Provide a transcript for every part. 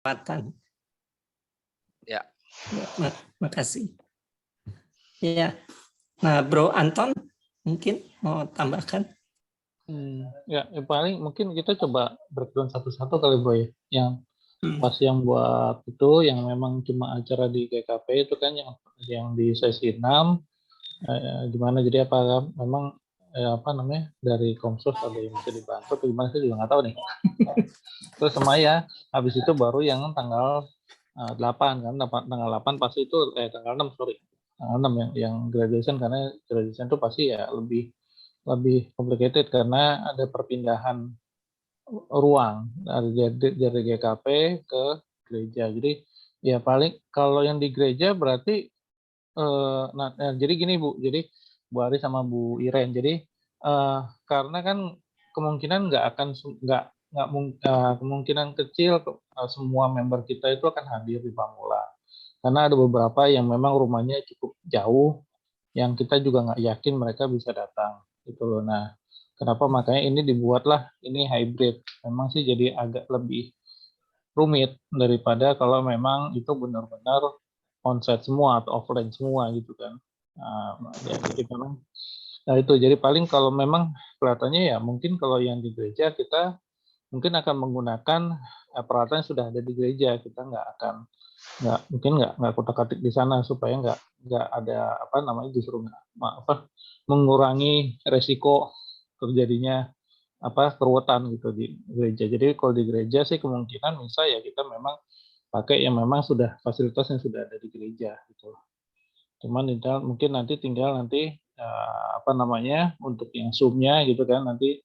kesempatan. Ya. Makasih. Ya. Nah, Bro Anton mungkin mau tambahkan? Ya, paling mungkin kita coba breakdown satu-satu kali Bro ya. Yang pas yang buat itu yang memang cuma acara di GKP itu kan yang di sesi 6 gimana, jadi apakah memang apa namanya dari Komsos ada yang bisa dibantu atau gimana, saya juga nggak tahu nih. Terus sama ya, habis itu baru yang tanggal 8 kan, tanggal 8 pasti itu tanggal 6 sorry. Tanggal 6 yang graduation, karena graduation itu pasti ya lebih complicated karena ada perpindahan ruang dari GKP ke gereja. Jadi ya paling kalau yang di gereja berarti jadi gini Bu, jadi Bu Ari sama Bu Iren, jadi karena kan kemungkinan kemungkinan kecil semua member kita itu akan hadir di Pamulang, karena ada beberapa yang memang rumahnya cukup jauh, yang kita juga nggak yakin mereka bisa datang gitu loh. Nah, kenapa makanya ini dibuatlah ini hybrid, memang sih jadi agak lebih rumit daripada kalau memang itu benar-benar onsite semua atau offline semua gitu kan. Jadi memang itu jadi paling kalau memang kelihatannya ya mungkin kalau yang di gereja kita mungkin akan menggunakan peralatan yang sudah ada di gereja, kita nggak kutak-katik di sana supaya nggak ada apa namanya justru mengurangi resiko terjadinya keruwetan gitu di gereja. Jadi kalau di gereja sih kemungkinan bisa ya kita memang pakai yang memang sudah fasilitas yang sudah ada di gereja gitu. Cuman mungkin tinggal apa namanya untuk yang Zoom-nya gitu kan nanti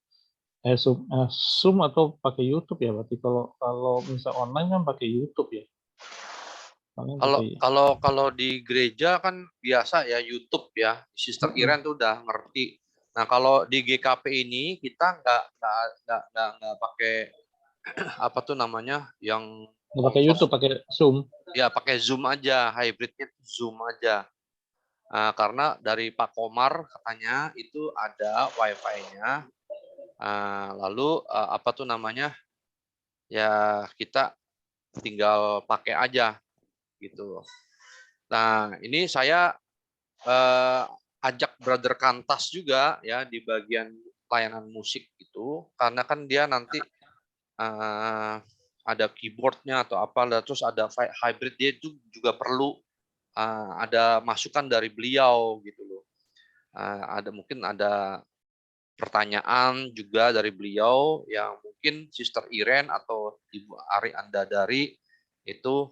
Zoom atau pakai YouTube ya, berarti kalau misal online kan pakai YouTube ya. Kalau di gereja kan biasa ya YouTube ya, Sister Iren tuh udah ngerti. Nah kalau di GKP ini kita nggak pakai apa tuh namanya yang nggak pakai YouTube, pakai Zoom. Ya pakai Zoom aja, hybridnya Zoom aja. Karena dari Pak Komar katanya itu ada Wi-Fi-nya. Lalu apa tuh namanya? Ya kita tinggal pakai aja gitu. Nah ini saya ajak Brother Kantas juga ya di bagian layanan musik itu, karena kan dia nanti ada keyboardnya atau apa, terus ada hybrid, dia itu juga perlu ada masukan dari beliau gitu loh. Mungkin ada pertanyaan juga dari beliau yang mungkin Sister Iren atau Ibu Ari Andadari itu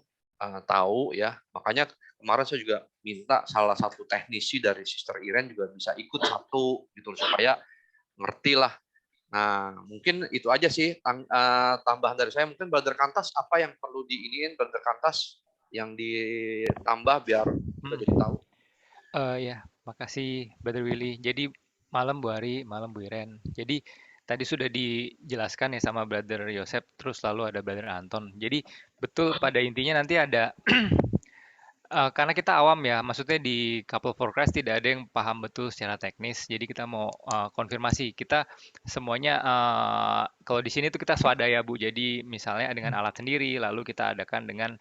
tahu ya. Makanya kemarin saya juga minta salah satu teknisi dari Sister Iren juga bisa ikut satu gitu supaya ngerti lah. Nah, mungkin itu aja sih tambahan dari saya. Mungkin Brother Kantas apa yang perlu diiniin Brother Kantas yang ditambah biar kita jadi tahu. Ya, makasih Brother Willy. Jadi malam Bu Ari, malam Bu Iren. Jadi tadi sudah dijelaskan ya sama Brother Yosep, terus lalu ada Brother Anton. Jadi betul pada intinya nanti ada karena kita awam ya, maksudnya di Couple for Christ tidak ada yang paham betul secara teknis. Jadi kita mau konfirmasi. Kita semuanya kalau di sini tuh kita swadaya Bu. Jadi misalnya dengan alat sendiri, lalu kita adakan dengan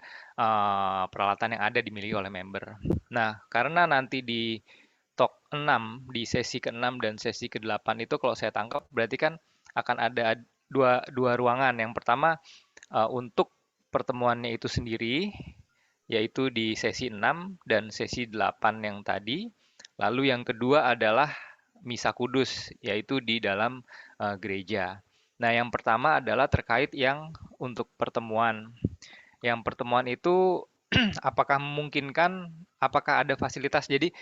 peralatan yang ada dimiliki oleh member. Nah, karena nanti di talk 6, di sesi ke-6 dan sesi ke-8 itu kalau saya tangkap berarti kan akan ada dua ruangan. Yang pertama untuk pertemuannya itu sendiri, yaitu di sesi 6 dan sesi 8 yang tadi. Lalu yang kedua adalah Misa Kudus, yaitu di dalam gereja. Nah, yang pertama adalah terkait yang untuk pertemuan. Yang pertemuan itu apakah memungkinkan, apakah ada fasilitas? Jadi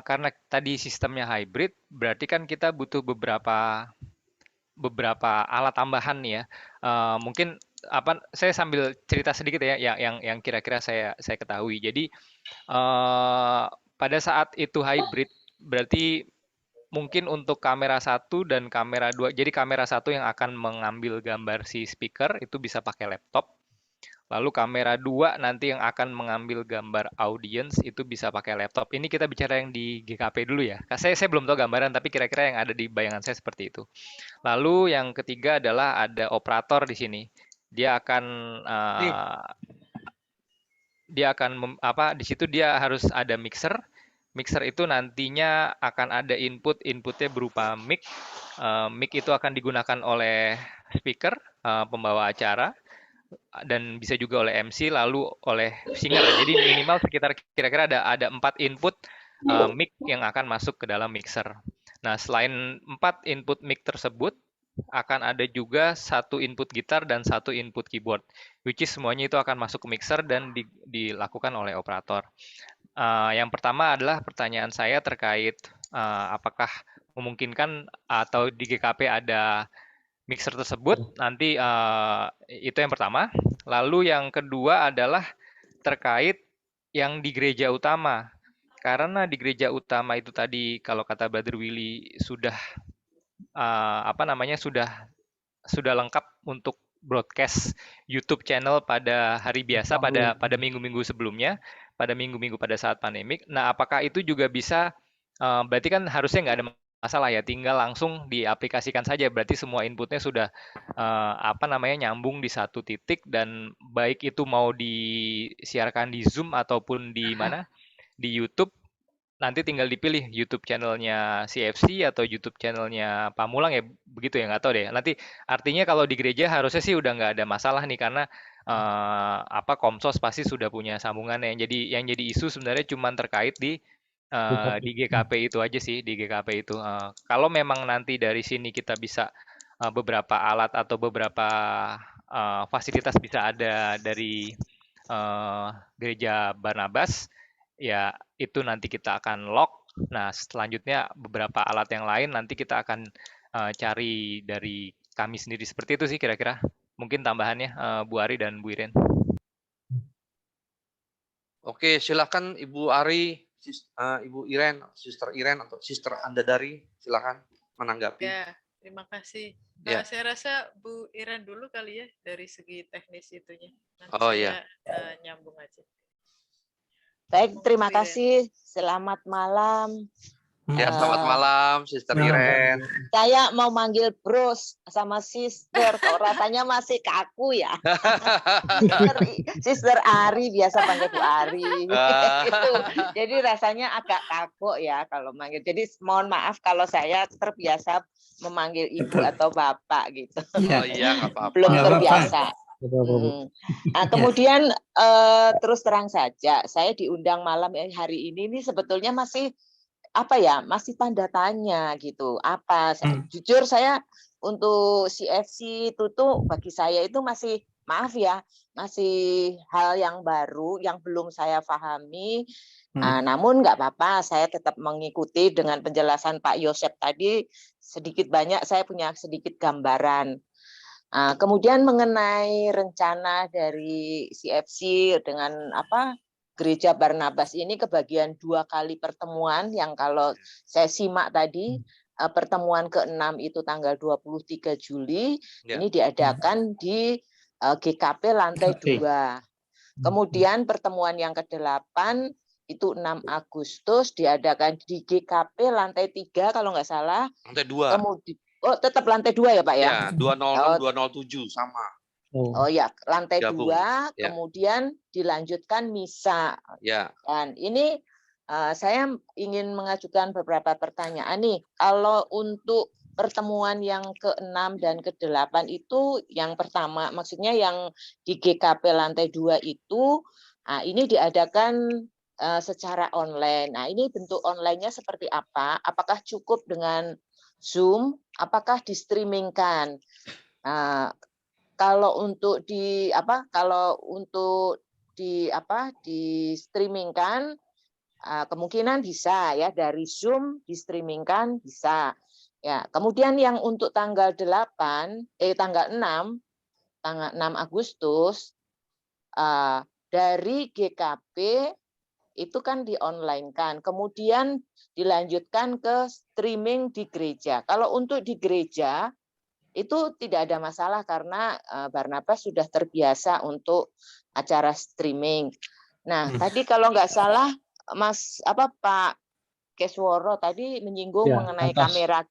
karena tadi sistemnya hybrid, berarti kan kita butuh beberapa alat tambahan nih ya. Mungkin saya sambil cerita sedikit ya yang kira-kira saya ketahui. Jadi pada saat itu hybrid berarti mungkin untuk kamera 1 dan kamera 2. Jadi kamera 1 yang akan mengambil gambar si speaker itu bisa pakai laptop. Lalu kamera 2 nanti yang akan mengambil gambar audience itu bisa pakai laptop. Ini kita bicara yang di GKP dulu ya. Saya belum tahu gambaran, tapi kira-kira yang ada di bayangan saya seperti itu. Lalu yang ketiga adalah ada operator di sini. dia akan di situ dia harus ada mixer. Mixer itu nantinya akan ada inputnya berupa mic. Mic itu akan digunakan oleh speaker, pembawa acara, dan bisa juga oleh MC, lalu oleh singer. Jadi minimal sekitar kira-kira ada 4 input mic yang akan masuk ke dalam mixer. Nah, selain 4 input mic tersebut, akan ada juga 1 input gitar dan 1 input keyboard, which is semuanya itu akan masuk ke mixer dan dilakukan oleh operator. Yang pertama adalah pertanyaan saya terkait apakah memungkinkan atau di GKP ada mixer tersebut. Nanti itu yang pertama. Lalu yang kedua adalah terkait yang di gereja utama. Karena di gereja utama itu tadi kalau kata Brother Willy sudah sudah lengkap untuk broadcast YouTube channel pada hari biasa, pada minggu-minggu sebelumnya, pada minggu-minggu pada saat pandemik. Nah, apakah itu juga bisa, berarti kan harusnya nggak ada masalah ya, tinggal langsung diaplikasikan saja. Berarti semua inputnya sudah nyambung di satu titik, dan baik itu mau disiarkan di Zoom ataupun di mana, di YouTube, nanti tinggal dipilih YouTube channelnya CFC atau YouTube channelnya Pamulang ya, begitu ya, nggak tahu deh. Nanti artinya kalau di gereja harusnya sih udah nggak ada masalah nih, karena Komsos pasti sudah punya sambungannya. Yang jadi isu sebenarnya cuma terkait di GKP itu aja sih, di GKP itu. Kalau memang nanti dari sini kita bisa beberapa alat atau beberapa fasilitas bisa ada dari gereja Barnabas, ya itu nanti kita akan lock. Nah, selanjutnya beberapa alat yang lain nanti kita akan cari dari kami sendiri. Seperti itu sih kira-kira. Mungkin tambahannya Bu Ari dan Bu Iren. Oke, silakan Ibu Ari, Ibu Iren, Sister Iren atau Sister Andadari, silakan menanggapi. Ya, terima kasih. Ya. Saya rasa Bu Iren dulu kali ya dari segi teknis itunya. Nanti Oh, saya nyambung aja. Baik, terima kasih. Selamat malam. Ya, selamat malam, Sister Iren. Saya mau manggil bros sama sister, kok rasanya masih kaku ya. Sister Ari, biasa panggil Bu Ari. Gitu. Jadi rasanya agak kaku ya kalau manggil. Jadi mohon maaf kalau saya terbiasa memanggil ibu atau bapak gitu. Oh iya, nggak apa-apa. Belum terbiasa. Nah, kemudian terus terang saja, saya diundang malam hari ini sebetulnya masih masih tanda tanya gitu. Jujur saya untuk CFC itu tuh bagi saya itu masih, maaf ya, masih hal yang baru yang belum saya pahami. Namun nggak apa-apa, saya tetap mengikuti dengan penjelasan Pak Yosep tadi, sedikit banyak saya punya sedikit gambaran. Kemudian mengenai rencana dari CFC dengan Gereja Barnabas ini kebagian 2 kali pertemuan yang kalau saya simak tadi pertemuan ke-6 itu tanggal 23 Juli ini diadakan di GKP lantai 2. Kemudian pertemuan yang ke-8 itu 6 Agustus diadakan di GKP lantai 3 kalau nggak salah. Lantai 2. Kemudian tetap lantai 2 ya Pak ya? Ya, 206, 207 sama. Oh ya, lantai Gabung. 2, kemudian dilanjutkan misa. Ya. Dan ini saya ingin mengajukan beberapa pertanyaan nih. Kalau untuk pertemuan yang ke-6 dan ke-8 itu, yang pertama, maksudnya yang di GKP lantai 2 itu, ini diadakan secara online. Nah, ini bentuk online-nya seperti apa? Apakah cukup dengan Zoom? Apakah di-streamingkan? Kalau untuk di streamingkan kemungkinan bisa ya, dari Zoom di streamingkan bisa ya. Kemudian yang untuk tanggal 6 Agustus dari GKP itu kan di online kan, kemudian dilanjutkan ke streaming di gereja. Kalau untuk di gereja itu tidak ada masalah karena Barnabas sudah terbiasa untuk acara streaming. Nah, tadi kalau nggak salah Pak Kesworo tadi menyinggung mengenai kamera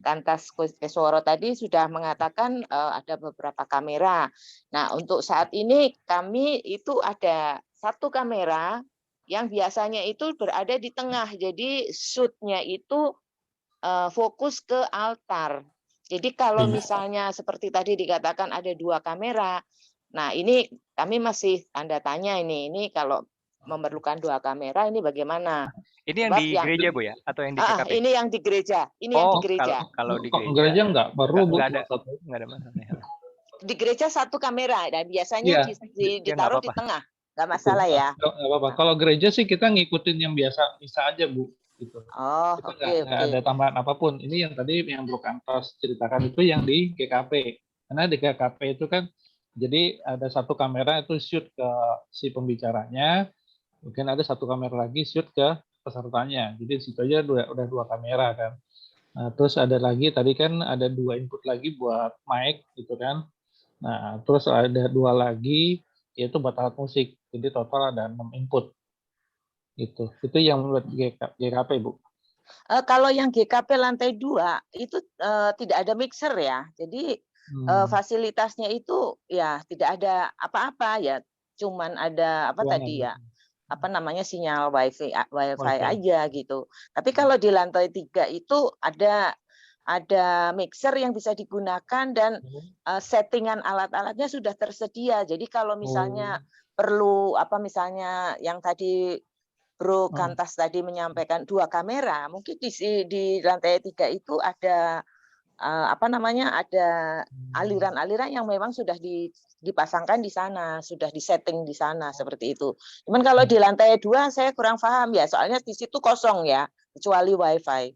Kantas Kesworo tadi sudah mengatakan ada beberapa kamera. Nah, untuk saat ini kami itu ada satu kamera yang biasanya itu berada di tengah. Jadi shoot-nya itu fokus ke altar. Jadi kalau misalnya seperti tadi dikatakan ada 2 kamera, nah ini kami masih tanda tanya ini kalau memerlukan 2 kamera ini bagaimana? Ini yang Sebab di gereja Bu ya, atau yang di Ah, GKP? ini yang di gereja, ini yang di Oh, gereja. kalau di Kok gereja gereja nggak perlu Bu? nggak ada Satu. nggak ada masalah ya. Di gereja 1 kamera dan biasanya Iya. Ya nggak ditaruh di apa-apa. tengah, nggak masalah ya. Nggak apa-apa. Kalau gereja sih kita ngikutin yang biasa aja Bu. Gitu. Oh, Kita oke nggak ada tambahan apapun. Ini yang tadi yang Bro Kantos ceritakan itu yang di GKP. Karena di GKP itu kan jadi ada satu kamera itu shoot ke si pembicaranya, mungkin ada satu kamera lagi shoot ke pesertanya. Jadi di situ aja udah 2 kamera kan. Nah, terus ada lagi tadi kan ada 2 input lagi buat mic gitu kan. Nah, terus ada 2 lagi yaitu buat alat musik. Jadi total ada 6 input. Gitu. Itu yang buat GKP, Bu. Kalau yang GKP lantai 2 itu tidak ada mixer ya. Jadi fasilitasnya itu ya tidak ada apa-apa ya. Cuman ada apa tadi ya? Apa namanya sinyal wifi aja gitu. Tapi kalau di lantai 3 itu ada mixer yang bisa digunakan dan settingan alat-alatnya sudah tersedia. Jadi kalau misalnya perlu apa misalnya yang tadi Bro Kantas tadi menyampaikan 2 kamera, mungkin di lantai 3 itu ada apa namanya ada aliran-aliran yang memang sudah dipasangkan di sana, sudah disetting di sana seperti itu. Cuman kalau di lantai 2 saya kurang paham ya, soalnya di situ kosong ya, kecuali wifi.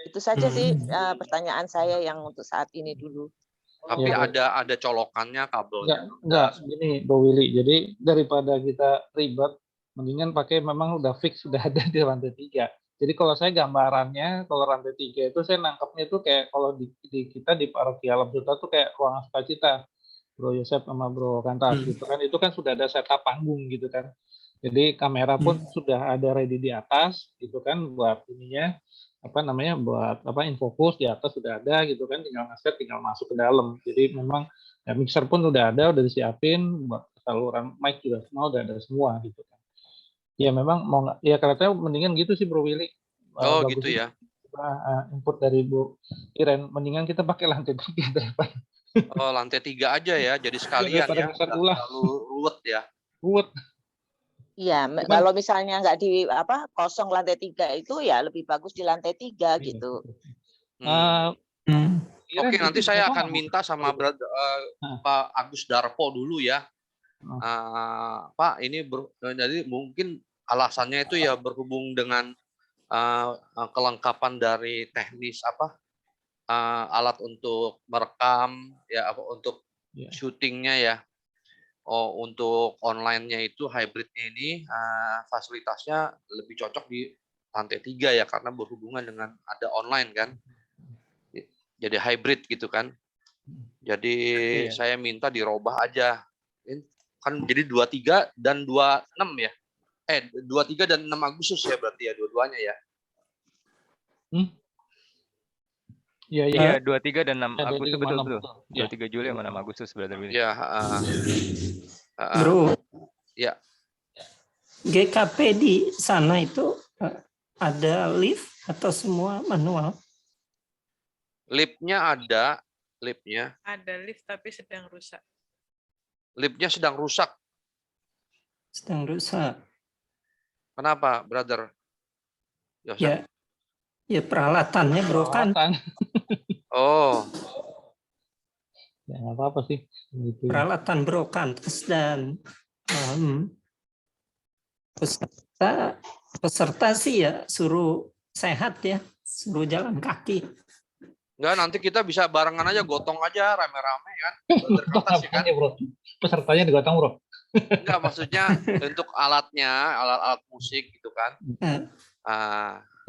Itu saja sih pertanyaan saya yang untuk saat ini dulu. Tapi ada colokannya kabelnya. Enggak, gini Bro Willy. Jadi daripada kita ribet, mendingan pakai memang udah fix sudah ada di lantai 3. Jadi kalau saya gambarannya, kalau lantai 3 itu saya nangkapnya itu kayak kalau di kita di paroki Alam Suta tuh kayak ruangan sukacita, Bro Yosep sama Bro Kantas gitu kan. Itu kan sudah ada setup panggung gitu kan. Jadi kamera pun sudah ada ready di atas gitu kan buat ininya apa namanya buat apa infocus di atas sudah ada gitu kan tinggal ngeset tinggal masuk ke dalam. Jadi memang ya, mixer pun udah disiapin buat saluran mic juga semua udah ada semua gitu kan. Ya memang mau nggak ya katanya mendingan gitu sih Bro Willy. Oh gitu ya. Input dari Bu Iren mendingan kita pakai lantai 3 daripada lantai 3 aja ya. Jadi sekalian ya. Terlalu ruwet ya. Ruwet. Iya, kalau misalnya nggak di apa kosong lantai 3 itu ya lebih bagus di lantai 3 gitu. Oke, nanti saya akan minta sama Pak Agus Darpo dulu ya. Pak, ini jadi mungkin alasannya itu ya berhubung dengan kelengkapan dari teknis alat untuk merekam ya untuk syutingnya ya. Untuk online-nya itu hybridnya ini fasilitasnya lebih cocok di lantai 3 ya karena berhubungan dengan ada online kan. Jadi hybrid gitu kan. Jadi saya minta dirubah aja. Kan jadi 23 dan 26 ya. 23 dan 6 Agustus ya berarti ya dua-duanya ya. Iya, 23 dan 6 Agustus betul. 23 Ya. Juli sama 6 Agustus Brother Willy. Ya, Bro. Ya. GKP di sana itu ada lift atau semua manual? Liftnya ada, liftnya. Ada lift tapi sedang rusak. Liftnya sedang rusak. Sedang rusak. Kenapa, brother? Yosef? Ya peralatannya Bro kan. Oh. Ya nggak apa-apa sih. Gitu. Peralatan Bro Kantas dan peserta sih ya suruh sehat ya, suruh jalan kaki. Enggak, nanti kita bisa barengan aja, gotong aja rame-rame kan. Kan? Bro. Pesertanya digotong Bro. Enggak, maksudnya untuk alatnya, alat-alat musik gitu kan.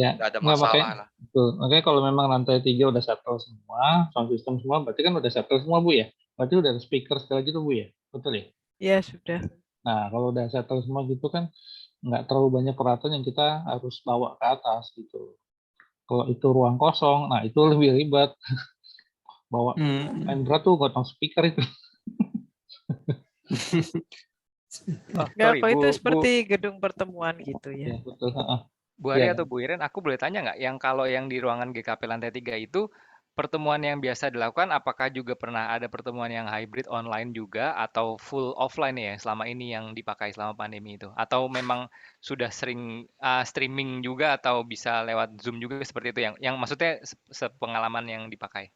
Ya, enggak ada masalah lah. Betul. Makanya kalau memang lantai 3 udah settle semua, sound system semua, berarti kan udah settle semua Bu ya? Berarti udah ada speaker sekali gitu Bu ya? Betul ya? Iya, sudah. Nah, kalau udah settle semua gitu kan nggak terlalu banyak peralatan yang kita harus bawa ke atas gitu. Kalau itu ruang kosong, nah itu lebih ribet. Bawa main berat tuh gotong speaker itu. Oh, Enggak, sorry, kok itu Bu seperti gedung pertemuan gitu Ya, ya. betul. Bu Ari Iya. atau Bu Iren, aku boleh tanya nggak, yang kalau yang di ruangan GKP lantai 3 itu pertemuan yang biasa dilakukan, apakah juga pernah ada pertemuan yang hybrid online juga atau full offline ya selama ini yang dipakai selama pandemi itu? Atau memang sudah sering streaming juga atau bisa lewat Zoom juga seperti itu yang maksudnya sepengalaman yang dipakai?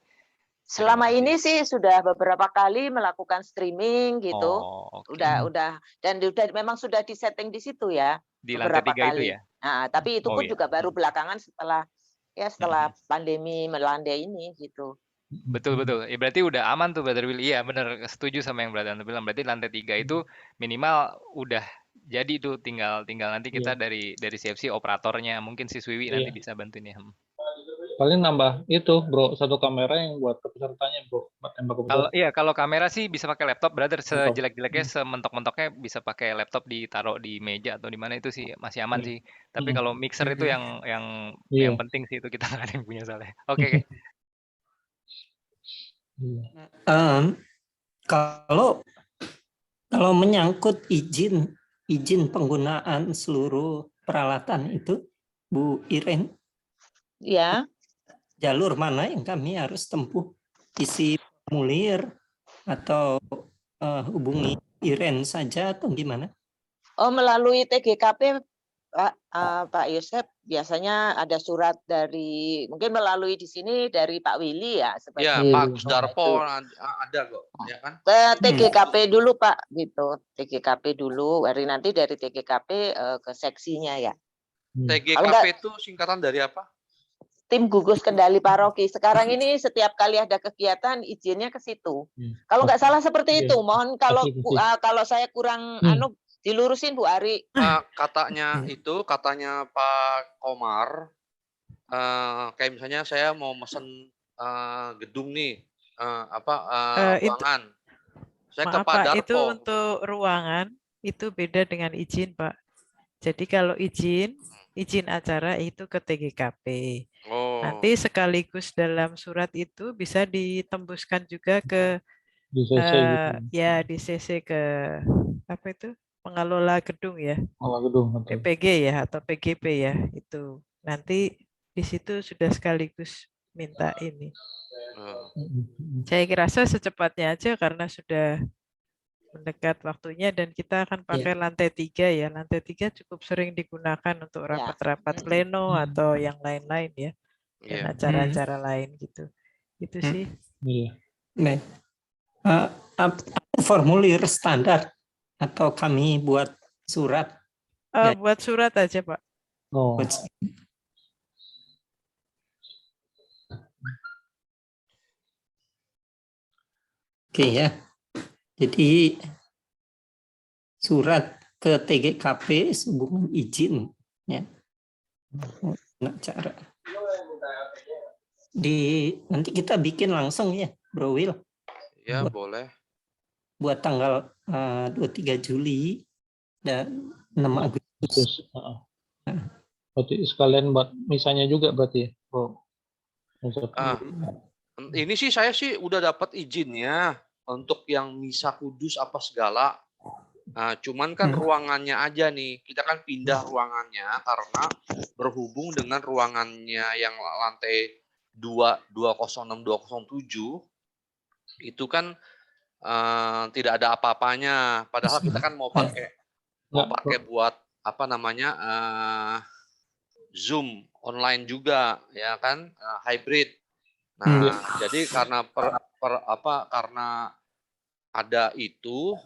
Terima Selama kasih. ini sih sudah beberapa kali melakukan streaming gitu. Oh, oke. Udah dan memang sudah disetting di situ ya Di lantai beberapa 3 itu kali. ya? Nah, tapi itu Oh pun iya. juga baru belakangan setelah pandemi melanda ini gitu. Betul betul. Ya, berarti udah aman tuh Brother Willy. Iya bener, setuju sama yang Brother Anto bilang. Berarti lantai 3 itu minimal udah jadi tuh, tinggal nanti kita Iya. dari CFC operatornya, mungkin si Swiwi nanti Iya. bisa bantuin ya. Paling nambah itu, Bro, satu kamera yang buat ke pesertanya, Bro. Buat tembak ke Kalau peserta. iya, kalau kamera sih bisa pakai laptop, Brother. Laptop. Sejelek-jeleknya, sementok-mentoknya bisa pakai laptop ditaruh di meja atau di mana, itu sih masih aman Iya. sih. Tapi kalau mixer itu yang Iya. penting sih, itu kita nggak ada yang punya soalnya. Oke. Iya. Kalau menyangkut izin penggunaan seluruh peralatan itu, Bu Iren, Ya. jalur mana yang kami harus tempuh? Isi formulir atau hubungi Iren saja atau gimana? Oh, melalui TGKP, Pak Yosep, biasanya ada surat dari, mungkin melalui di sini dari Pak Willy ya, Ya, sebagai Pak Kusdarpo ada kok, ya kan? ke TGKP dulu Pak, gitu. TGKP dulu, nanti dari TGKP ke seksinya ya. TGKP itu singkatan dari apa? Tim Gugus Kendali Paroki. Sekarang ini setiap kali ada kegiatan izinnya ke situ. Kalau nggak salah seperti itu. Mohon kalau saya kurang dilurusin Bu Ari. Katanya Pak Komar, kayak misalnya saya mau mesen gedung nih, ruangan. Saya ke Maaf Pak Pak, itu Darpo. untuk ruangan itu beda dengan izin Pak. Jadi kalau izin acara itu ke TGKP. Nanti sekaligus dalam surat itu bisa ditembuskan juga ke di CC gitu. di CC ke apa itu, pengelola gedung ya, Pengelola gedung, PPG ya atau PGP ya, itu nanti di situ sudah sekaligus minta ini. Saya rasa secepatnya aja karena sudah mendekat waktunya dan kita akan pakai lantai 3 ya. Lantai 3 cukup sering digunakan untuk rapat-rapat pleno atau yang lain-lain ya. Dan acara-acara lain gitu. Itu sih. Iya. Formulir standar atau kami buat surat? Buat surat aja Pak. Oh. Oke ya. Jadi surat ke TGKP hubungan izin ya. Cara nanti kita bikin langsung ya, Bro Will. Ya, boleh. Buat tanggal 23 Juli dan 6 Agustus. Berarti sekalian buat misalnya juga berarti ya, Bro. Ini sih saya sih udah dapat izinnya untuk yang misa kudus apa segala. Nah, cuman kan ruangannya aja nih. Kita kan pindah ruangannya karena berhubung dengan ruangannya yang lantai 206 207 itu kan tidak ada apa-apanya. Padahal kita kan mau pakai buat apa namanya Zoom online juga ya kan, hybrid. Nah, jadi karena karena ada itu,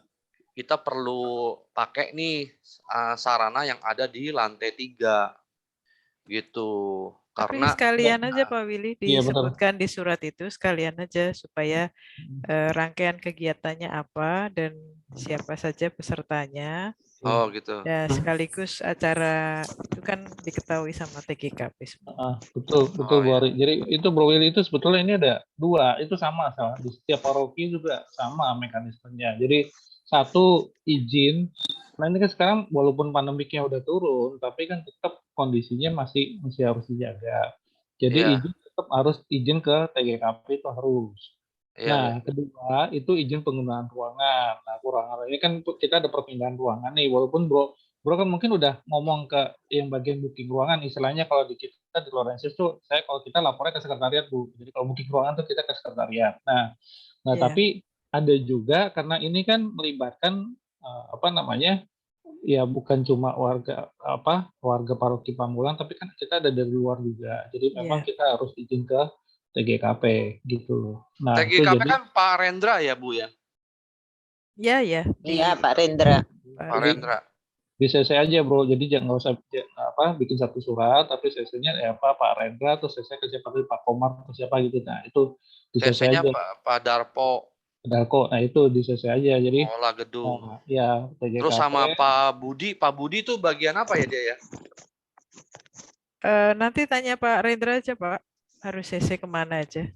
kita perlu pakai nih sarana yang ada di lantai 3 gitu. Tapi Karena sekalian aja Pak Willy disebutkan di surat itu, sekalian aja supaya rangkaian kegiatannya apa dan siapa saja pesertanya. Oh gitu. Ya sekaligus acara itu kan diketahui sama TGKP semua. Betul Bu Ari. Jadi itu Bro Willy itu sebetulnya ini ada dua, itu sama di setiap paroki juga sama mekanismenya. Jadi satu izin. Nah ini kan sekarang walaupun pandemiknya udah turun, tapi kan tetap kondisinya masih harus dijaga. Jadi Iya. izin tetap harus izin ke TGKP itu harus. Iya, Nah, iya. kedua itu izin penggunaan ruangan. Nah, ruangan ini kan kita ada perpindahan ruangan nih, walaupun bro kan mungkin udah ngomong ke yang bagian booking ruangan, istilahnya kalau di kita di Lorensis tuh, kalau kita lapornya ke sekretariat Bu. Jadi kalau booking ruangan tuh kita ke sekretariat. Nah Iya. tapi ada juga karena ini kan melibatkan apa namanya, ya bukan cuma warga paroki Pamulang, tapi kan kita ada dari luar juga. Jadi memang Iya. kita harus izin ke TGKP gitu. Nah, itu TGKP jadi kan Pak Rendra ya, Bu ya? Iya, ya. Iya, Pak Rendra. Pak Rendra. di CC aja bro, jadi nggak usah bikin satu surat, tapi CC-nya Pak Rendra, terus CC ke siapa, Pak Komar atau siapa gitu. Nah itu di CC CC-nya aja. Pak Darpo. Darko, nah itu di CC aja. Jadi Pengelola gedung. ya TGKP. Terus sama Pak Budi itu bagian apa ya dia ya? Nanti tanya Pak Rendra aja Pak, harus CC kemana aja.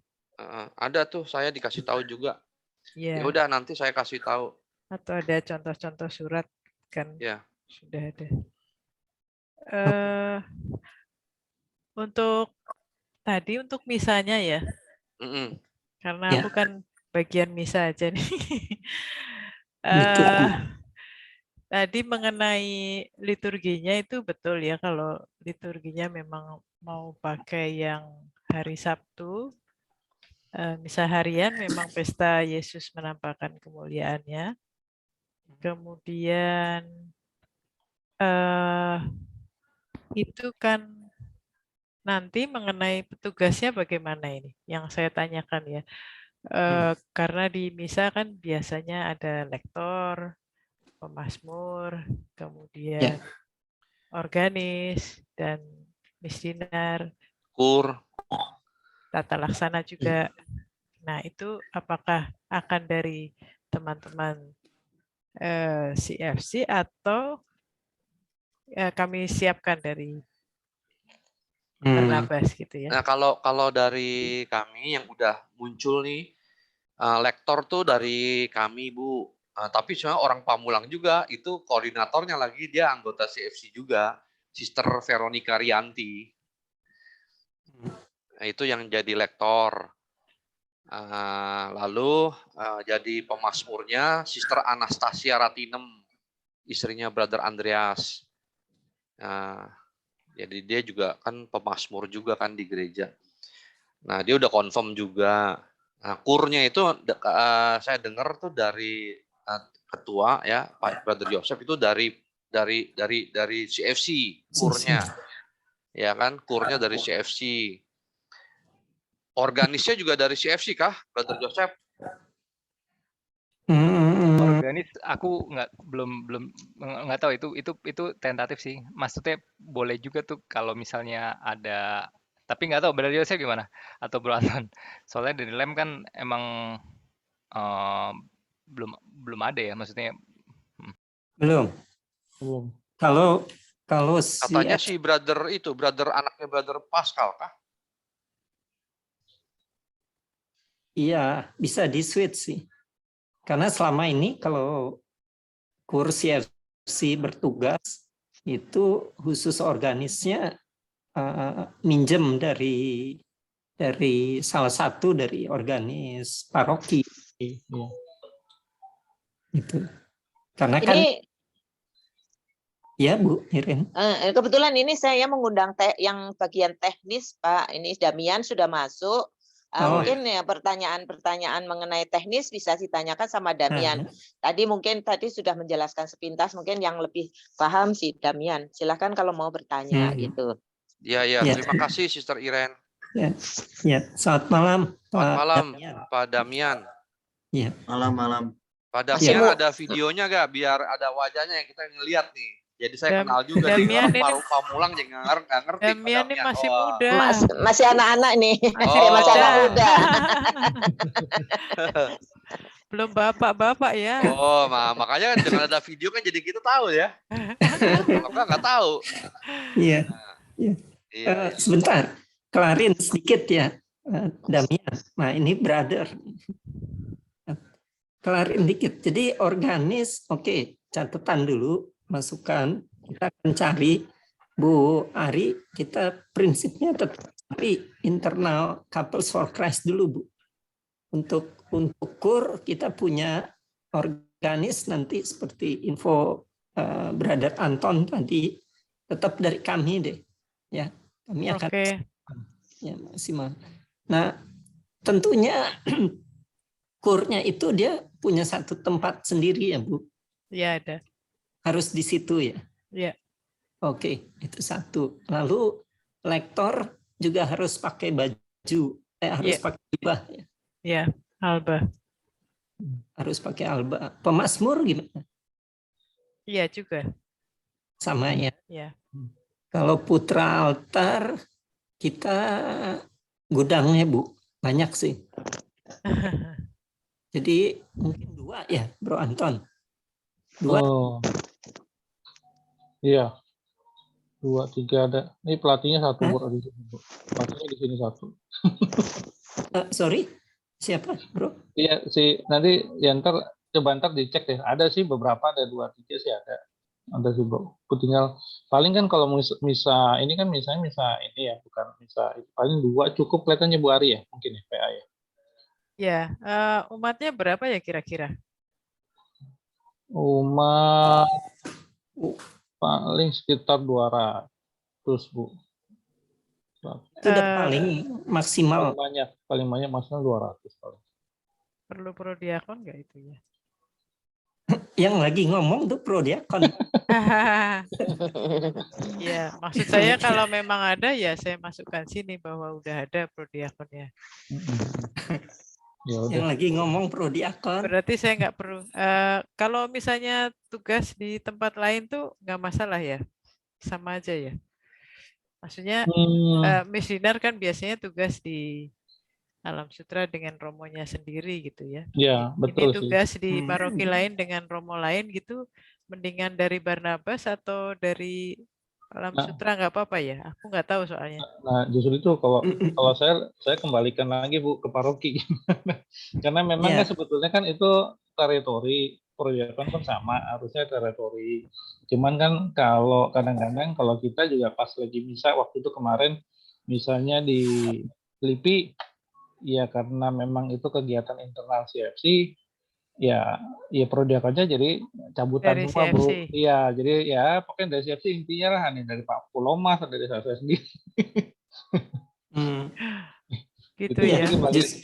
Ada tuh, saya dikasih tahu juga. Ya. Ya udah nanti saya kasih tahu. Atau ada contoh-contoh surat kan? Ya. Sudah ada. Untuk misanya ya, karena aku kan bagian misa aja nih. Tadi mengenai liturginya itu betul ya, kalau liturginya memang mau pakai yang hari Sabtu, misa harian memang pesta Yesus menampakkan kemuliaannya. Kemudian itu kan nanti mengenai petugasnya bagaimana ini yang saya tanyakan ya. Karena di misa kan biasanya ada lektor, pemazmur, kemudian organis dan misdinar, kur, tata laksana juga. Nah itu apakah akan dari teman-teman CFC atau kami siapkan dari Barnabas gitu ya? Nah kalau dari kami yang udah muncul nih, lektor tuh dari kami Bu. Tapi sebenarnya orang Pamulang juga, itu koordinatornya lagi, dia anggota CFC juga, Sister Veronica Rianti. Nah, itu yang jadi lektor. Lalu jadi pemazmurnya Sister Anastasia Ratinem, istrinya Brother Andreas. Jadi dia juga kan pemazmur juga kan di gereja. Nah dia udah confirm juga. Nah kurnya itu saya dengar tuh dari ketua ya Pak Brother Yosef itu dari CFC kurnya, ya kan kurnya dari CFC. Organisnya juga dari CFC kah, Brother Joseph? Organis aku belum nggak tahu, itu tentatif sih. Maksudnya boleh juga tuh kalau misalnya ada, tapi nggak tahu Brother Joseph gimana atau Bro Anton. Soalnya dari lem kan emang belum ada ya, maksudnya. Belum. Kalau katanya si brother anaknya Brother Pascal kah? Iya, bisa di-switch sih. Karena selama ini kalau kursi CFC bertugas, itu khusus organisnya minjem dari salah satu dari organis paroki. Itu. Karena kan ya Bu Iren. Kebetulan ini saya mengundang yang bagian teknis Pak. Ini Damian sudah masuk. Mungkin ya pertanyaan-pertanyaan mengenai teknis bisa ditanyakan sama Damian. Tadi sudah menjelaskan sepintas, mungkin yang lebih paham si Damian. Silakan kalau mau bertanya gitu. Ya, terima kasih Sister Iren. Ya, selamat malam. Selamat malam Pak Damian. Ya. Malam. Pak Damian ada videonya gak? Biar ada wajahnya yang kita ngelihat nih. Jadi saya kenal juga nih orang Pamulang yang nggak ngerti. Damian ini masih muda. Masih anak-anak nih. Masih anak muda. Belum bapak-bapak ya. Oh, makanya dengan ada video kan jadi kita tahu ya. Maka nggak tahu. Iya. Sebentar, kelarin sedikit ya, Damian. Nah ini brother. Kelarin dikit. Jadi organis, oke, catatan dulu. Masukan, kita akan cari Bu Ari, kita prinsipnya tetap Tapi internal Couples for Christ dulu, Bu. Untuk KUR kita punya organis nanti seperti info Brother Anton tadi, tetap dari kami deh, ya. Kami akan ya maksimal. Nah, tentunya KUR-nya itu dia punya satu tempat sendiri ya, Bu. Iya, ada. Harus di situ ya. Iya. Oke, itu satu. Lalu lektor juga harus pakai baju, harus pakai jubah ya. Iya, alba. Harus pakai alba. Pemasmur gimana? Iya juga. Sama ya. Iya. Kalau putra altar kita gudangnya, Bu, banyak sih. Jadi mungkin 2 ya, Bro Anton. 2. Oh. Iya. 2, 3 ada. Ini pelatihnya 1, Bu. Pelatihnya di sini 1. Sorry, siapa, Bro? Iya sih, nanti ya coba dicek deh. Ada sih beberapa, ada 2, 3 sih ada. Ada sih, Bro. Tinggal paling kan kalau misa ini kan misalnya misa ini ya, bukan misa paling 2 cukup kelihatannya Bu Ari ya, mungkin ya PA ya. Ya, umatnya berapa ya kira-kira? Umat paling sekitar 200, Bu. Itu udah paling maksimal. Paling banyak maksimal 200 paling. Perlu prodiakon nggak itu ya? Yang lagi ngomong tuh prodiakon. Ya, maksud saya kalau memang ada ya saya masukkan sini bahwa udah ada prodiakonnya. Yang lagi ngomong prodiakon. Berarti saya nggak perlu. Kalau misalnya tugas di tempat lain tuh nggak masalah ya, sama aja ya. Maksudnya Miss Dinar kan biasanya tugas di Alam Sutra dengan romonya sendiri gitu ya. Ya, betul. Ini tugas di paroki lain dengan romo lain gitu, mendingan dari Barnabas atau dari Alam Sutra nggak apa-apa ya? Aku nggak tahu soalnya. Nah, justru itu kalau saya kembalikan lagi, Bu, ke paroki. Karena memang kan sebetulnya kan itu teritori, proyekkan kan sama, harusnya teritori. Cuman kan kalau kadang-kadang kalau kita juga pas lagi misa waktu itu kemarin misalnya di LIPI, ya karena memang itu kegiatan internal CFC, ya prodiakonnya jadi cabutan Dari semua, CFC. Bro. Iya, jadi ya pokoknya dari CFC intinya lah, nih dari Pak Pulomas, dari saya sendiri. Gitu ya. ya.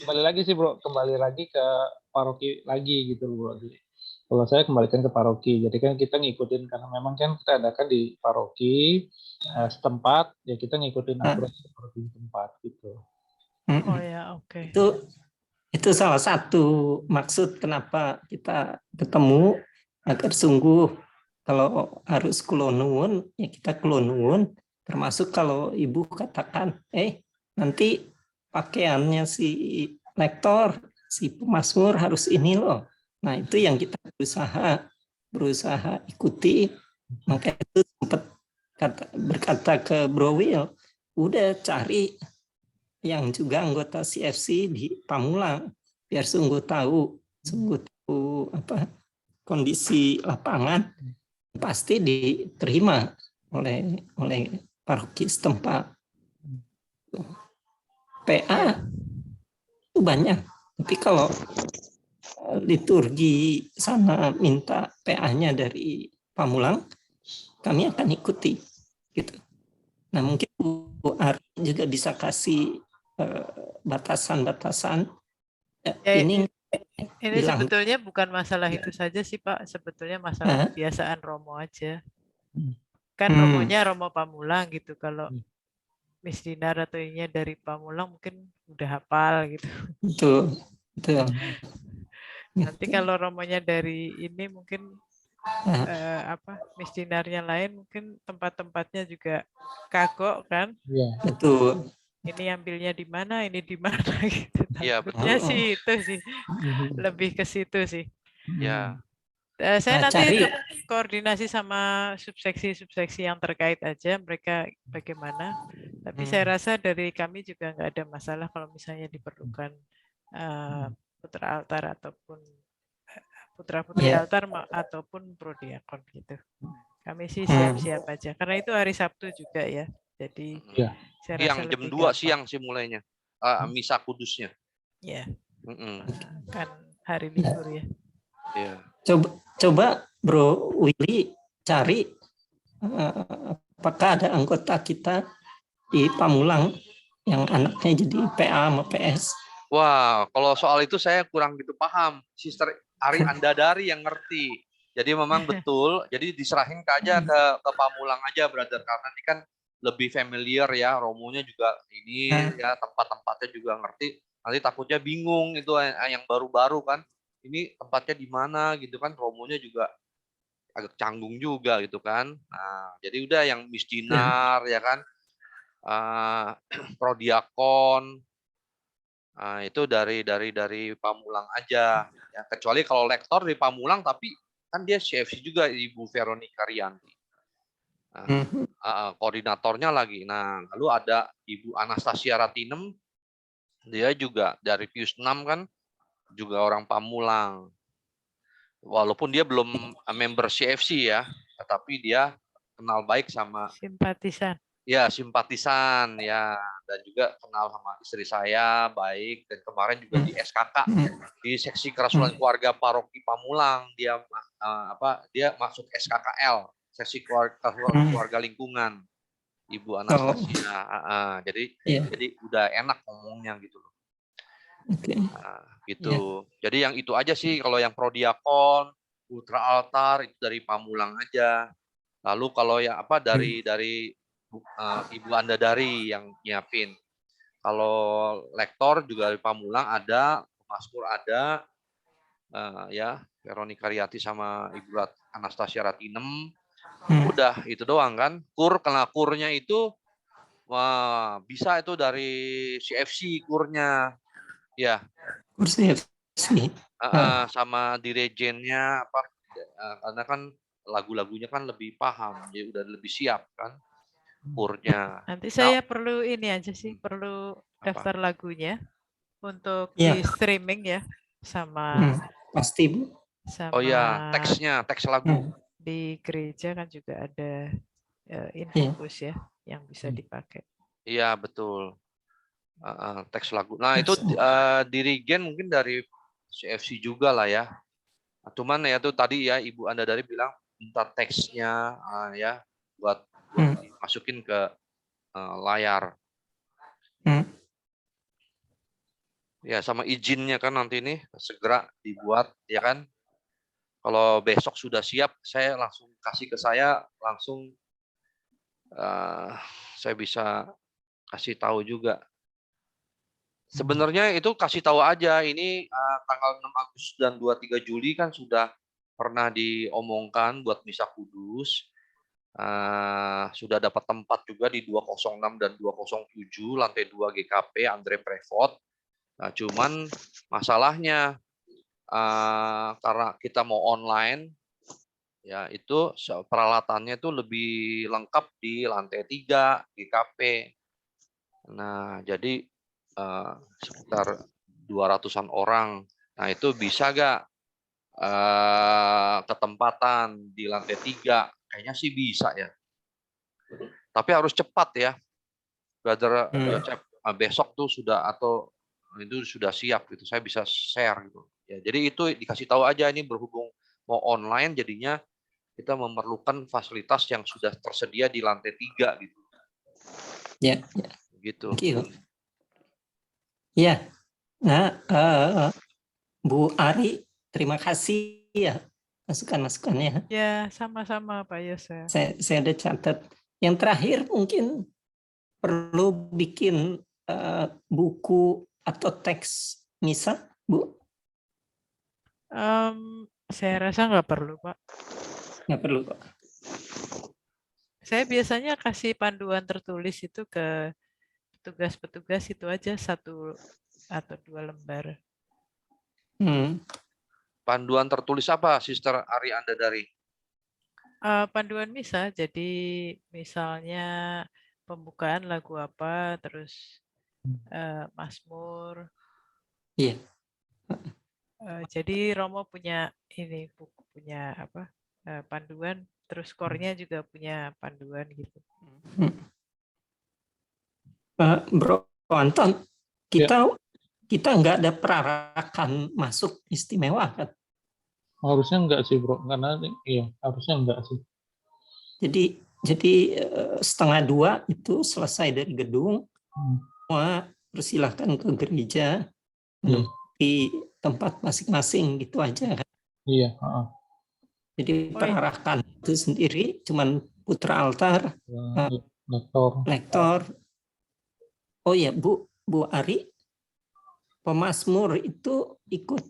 Kembali lagi sih, Bro, kembali lagi ke paroki lagi gitu, Bro. Kalau saya kembalikan ke paroki, jadi kan kita ngikutin karena memang kan kita adakan di paroki setempat, ya kita ngikutin aturan paroki setempat gitu. Oh ya, oke. Itu salah satu maksud kenapa kita ketemu, agar sungguh kalau harus kulo nuwun ya kita kulo nuwun, termasuk kalau Ibu katakan nanti pakaiannya si lektor, si pemasmur harus ini loh. Nah, itu yang kita berusaha ikuti. Maka itu sempat berkata ke Bro Will, udah cari yang juga anggota CFC di Pamulang biar sungguh tahu apa kondisi lapangan, pasti diterima oleh paroki setempat. PA itu banyak, tapi kalau liturgi sana minta PA-nya dari Pamulang, kami akan ikuti gitu. Nah, mungkin Bu Ari juga bisa kasih batasan-batasan. Ini sebetulnya bukan masalah itu saja sih, Pak. Sebetulnya masalah kebiasaan romo aja. Kan romonya romo Pamulang gitu. Kalau Miss Dinar atau ininya dari Pamulang mungkin udah hafal gitu. Betul. Nanti kalau romonya dari ini mungkin Miss Dinarnya lain, mungkin tempat-tempatnya juga kagok kan? Iya. Betul. Ini ambilnya di mana, ini di mana gitu. Iya, takutnya sih itu sih, lebih ke situ sih. Ya. Saya nanti koordinasi sama subseksi yang terkait aja, mereka bagaimana. Tapi saya rasa dari kami juga nggak ada masalah kalau misalnya diperlukan putra altar ataupun putra-putri altar ataupun prodiakon gitu. Kami sih siap-siap aja. Karena itu hari Sabtu juga ya. Jadi Iya. saya Yang rasa jam lebih 2 gampang. siang sih mulainya. Misa kudusnya. Ya, Mm-mm. kan hari libur ya. Iya. Coba Bro Willy cari apakah ada anggota kita di Pamulang yang anaknya jadi PA sama PS. Wah, kalau soal itu saya kurang gitu paham. Sister Ari Andadari yang ngerti. Jadi memang betul. Jadi diserahin aja ke Pamulang aja, brother. Karena ini kan lebih familiar ya. Romonya juga ini ya, tempat-tempatnya juga ngerti. Nanti takutnya bingung itu yang baru-baru kan. Ini tempatnya di mana gitu kan. Romonya juga agak canggung juga gitu kan. Nah, jadi udah yang misdinar ya kan. Prodiakon. Nah, itu dari Pamulang aja. Ya, kecuali kalau lektor di Pamulang, tapi kan dia CFC juga Ibu Veronica Rianti. Nah, koordinatornya lagi. Nah, lalu ada Ibu Anastasia Ratinem, dia juga dari Pius 6 kan, juga orang Pamulang. Walaupun dia belum member CFC ya, tetapi dia kenal baik sama Simpatisan. ya, simpatisan ya, dan juga kenal sama istri saya baik, dan kemarin juga di SKK di seksi kerasulan keluarga paroki Pamulang dia dia masuk SKKL, seksi keluarga lingkungan Ibu Anastasia. Jadi udah enak ngomongnya gitu loh. Gitu. Jadi yang itu aja sih, kalau yang prodiakon, ultra altar itu dari Pamulang aja. Lalu kalau yang dari Ibu Andadari yang nyiapin. Kalau lektor juga dari Pamulang ada, Maskur ada, ya Veronica Rianti sama Ibu Anastasia Ratinem. Udah itu doang kan. Kurnya itu bisa itu dari CFC kurnya, ya. Kur CFC. Sama dirijennya karena kan lagu-lagunya kan lebih paham, jadi udah lebih siap kan. Kurnya. Nanti saya perlu ini aja sih, perlu daftar lagunya untuk di streaming ya, sama pasti Bu. Sama oh ya, teks lagu. Di gereja kan juga ada infobus ya yang bisa dipakai. Iya betul. Teks lagu. Nah itu dirigen mungkin dari CFC juga lah ya. Cuman ya tuh tadi ya Ibu Andadari bilang minta teksnya ya buat dimasukin ke layar. Ya sama izinnya kan nanti ini segera dibuat ya kan. Kalau besok sudah siap, saya langsung kasih ke saya, langsung saya bisa kasih tahu juga. Sebenarnya itu kasih tahu aja, ini tanggal 6 Agustus dan 23 Juli kan sudah pernah diomongkan buat Misa Kudus. Sudah dapat tempat juga di 206 dan 207 lantai 2 GKP Andre Prevot. Nah, cuman masalahnya karena kita mau online, ya itu peralatannya itu lebih lengkap di lantai 3 GKP. Nah, jadi sekitar 200-an orang. Nah, itu bisa nggak ketempatan di lantai 3? Kayaknya sih bisa ya. Tapi harus cepat ya. Brother besok tuh sudah atau itu sudah siap gitu. Saya bisa share gitu. Ya, jadi itu dikasih tahu aja, ini berhubung mau online jadinya kita memerlukan fasilitas yang sudah tersedia di lantai 3 gitu. Ya. Gitu. Ya. Nah, Bu Ari, terima kasih ya masukan-masukannya. Ya, sama-sama Pak Yose. Saya udah catat. Yang terakhir mungkin perlu bikin buku atau teks misa, Bu? Saya rasa nggak perlu, Pak. Nggak perlu, Pak. Saya biasanya kasih panduan tertulis itu ke petugas-petugas itu aja 1 atau 2 lembar. Panduan tertulis apa, Sister Ari Andadari? Panduan misa, jadi misalnya pembukaan lagu apa, terus Mazmur. Iya. Jadi Romo punya ini buku, punya apa panduan, terus kornya juga punya panduan gitu. Bro Anton, kita nggak ada perarakan masuk istimewa kan? Harusnya enggak sih bro, karena iya harusnya enggak sih. Jadi 1:30 itu selesai dari gedung, semua persilahkan ke gereja di tempat masing-masing gitu aja kan. Iya. Jadi perarakan itu sendiri cuman putra altar, lektor. Oh ya Bu Ari, pemasmur itu ikut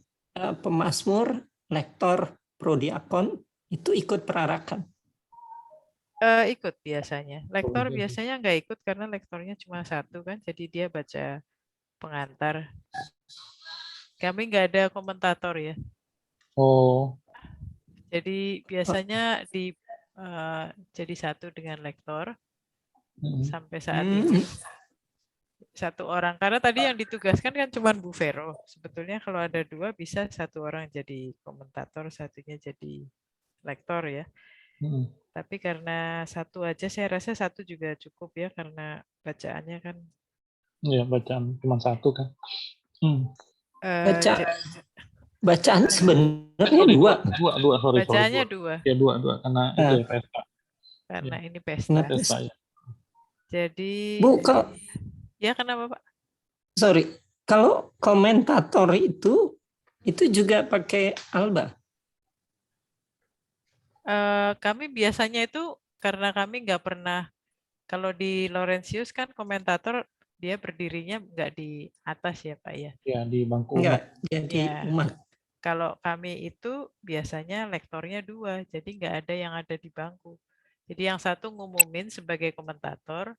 pemasmur, lektor, prodiakon itu ikut perarakan. Ikut biasanya. Lektor biasanya nggak ikut karena lektornya cuma satu kan, jadi dia baca pengantar. Kami nggak ada komentator ya. Oh. Jadi biasanya jadi satu dengan lektor sampai saat ini. Satu orang, karena tadi yang ditugaskan kan cuma Bu Vero. Sebetulnya kalau ada 2 bisa satu orang jadi komentator, satunya jadi lektor ya. Tapi karena satu aja, saya rasa satu juga cukup ya, karena bacaannya kan. Iya, bacaan cuma satu kan. Bacaan sebenarnya dua. Sorry. Bacaannya dua. Ya dua karena itu ya pesta. Karena ini pesta. Ya. Jadi Bu, kalau ya kenapa Pak? Sorry, kalau komentator itu juga pakai Alba. Kami biasanya itu karena kami nggak pernah, kalau di Laurentius kan komentator dia berdirinya nggak di atas ya Pak ya? Ya di bangku umat. Enggak, jadi umat. Kalau kami itu biasanya lektornya 2, jadi nggak ada yang ada di bangku. Jadi yang satu ngumumin sebagai komentator,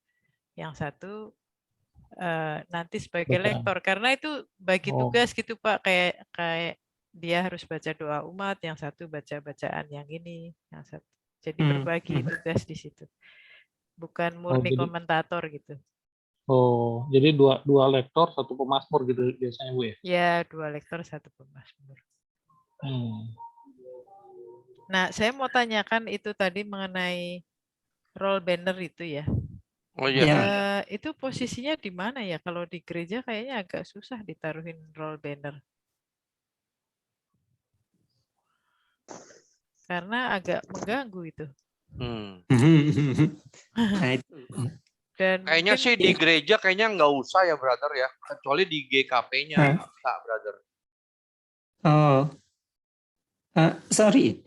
yang satu nanti sebagai lektor, karena itu bagi tugas gitu Pak, kayak dia harus baca doa umat, yang satu baca bacaan yang ini, yang satu. Jadi berbagi tugas di situ. Bukan murni komentator gitu. Oh, jadi dua lektor, satu pemasmur gitu biasanya Bu ya? Ya, 2 lektor, 1 pemasmur. Nah, saya mau tanyakan itu tadi mengenai roll banner itu ya. Oh iya. Itu posisinya di mana ya? Kalau di gereja kayaknya agak susah ditaruhin roll banner. Karena agak mengganggu itu. Nah, itu. Dan kayaknya sih di gereja kayaknya nggak usah ya brother ya, kecuali di GKP-nya bisa brother. Oh, sorry.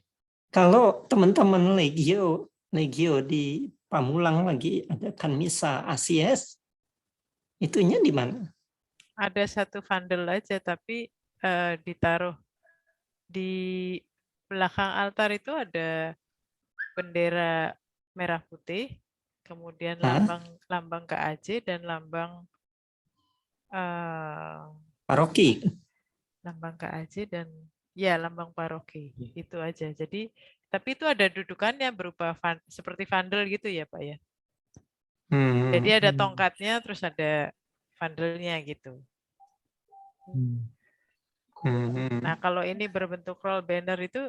Kalau teman-teman Legio di Pamulang lagi adakan misa ACS, itunya di mana? Ada satu vandel aja, tapi ditaruh di belakang altar itu ada bendera merah putih, kemudian lambang KAJ dan lambang paroki. Lambang KAJ dan ya lambang paroki. Itu aja. Jadi tapi itu ada dudukannya berupa seperti vandel gitu ya Pak ya. Jadi ada tongkatnya terus ada vandelnya gitu. Nah, kalau ini berbentuk roll banner itu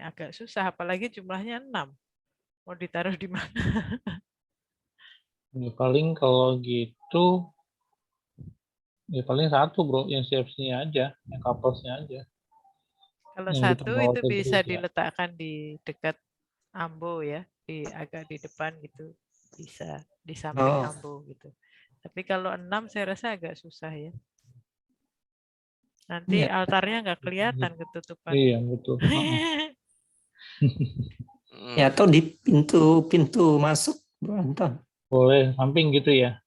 agak susah, apalagi jumlahnya 6. Mau ditaruh di mana? Ya, paling kalau gitu, ya paling satu bro, yang CFC-nya aja, yang couples-nya aja. Kalau satu itu bisa diletakkan di dekat ambo ya, agak di depan gitu, bisa di samping ambo gitu. Tapi kalau 6 saya rasa agak susah ya. Nanti altarnya nggak kelihatan ketutupan. Iya betul. Ya, atau di pintu masuk, Bro Anton. Boleh samping gitu ya.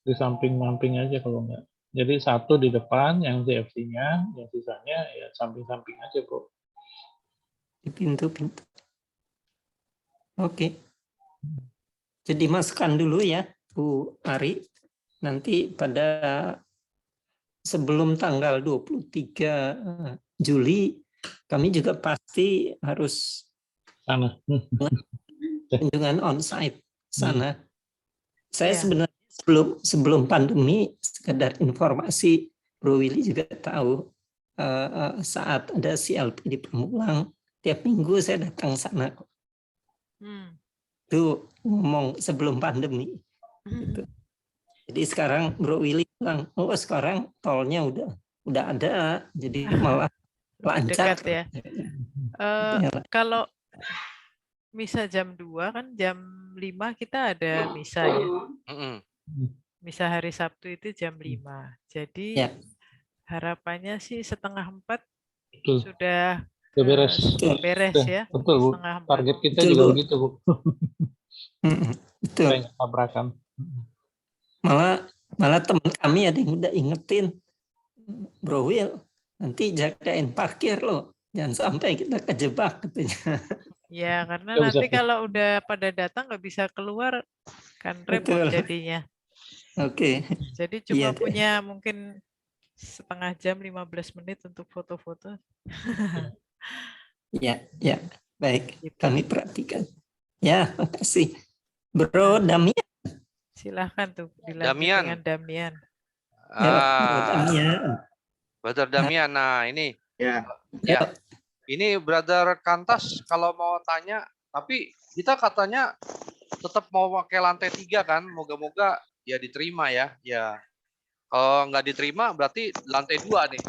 Di samping aja kalau enggak. Jadi satu di depan yang CFC-nya, yang sisanya ya samping-samping aja bro. Di pintu-pintu. Oke. Jadi masukkan dulu ya Bu Ari. Nanti pada sebelum tanggal 23 Juli kami juga pasti harus sana kunjungan onsite sana. Saya sebenarnya sebelum pandemi sekedar informasi, Bro Willy juga tahu saat ada CLP di Pamulang tiap minggu saya datang sana. Itu ngomong sebelum pandemi. Gitu. Jadi sekarang Bro Willy bilang, oh sekarang tolnya udah ada, jadi malah lancar. Dekat ya. Kalau misa jam 2 kan jam 5 kita ada misa ya. Misa hari Sabtu itu jam 5. Jadi harapannya sih 3:30 sudah beres ya. Betul Bu. 3:30. Target kita Betul, juga Bu. begitu Bu. Betul. Supaya nggak tabrakan. Malah teman kami ada yang udah ingetin, Bro Will, nanti jagain parkir loh, jangan sampai kita kejebak katanya. Ya, karena Ya, nanti bisa. kalau udah pada datang nggak bisa keluar, kan repot Betul. jadinya. Oke. Jadi cuma Iya, punya mungkin setengah jam 15 menit untuk foto-foto. ya, baik. Gitu. Kami perhatikan. Ya, makasih. Bro Damian. Silahkan tuh dilanjut Damian. dengan Damian. Ya, Bro Damian. Brother Damian, nah ini. Ya. Ini Brother Kantas kalau mau tanya, tapi kita katanya tetap mau pakai lantai 3 kan, moga-moga ya diterima ya. Ya, kalau nggak diterima berarti lantai 2 nih.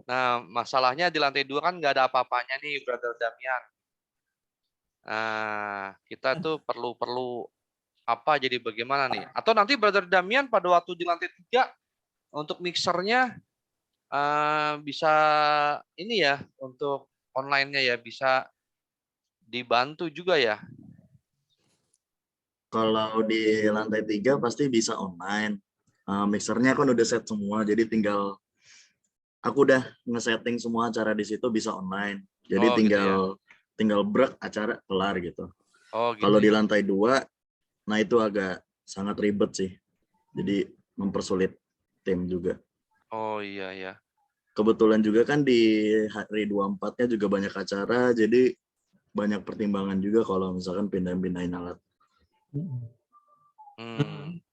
Nah, masalahnya di lantai 2 kan nggak ada apa-apanya nih, Brother Damian. Kita tuh perlu apa jadi bagaimana nih? Atau nanti Brother Damian pada waktu di lantai 3 untuk mixernya bisa ini ya, untuk online-nya ya bisa dibantu juga ya. Kalau di lantai 3 pasti bisa online. Mixernya kan udah set semua, jadi tinggal aku udah nge-setting semua acara di situ bisa online. Jadi tinggal break acara kelar gitu. Oh, gitu. Kalau di lantai 2, nah itu agak sangat ribet sih. Jadi mempersulit tim juga. Oh iya. Kebetulan juga kan di hari 24-nya juga banyak acara, jadi banyak pertimbangan juga kalau misalkan pindahin alat.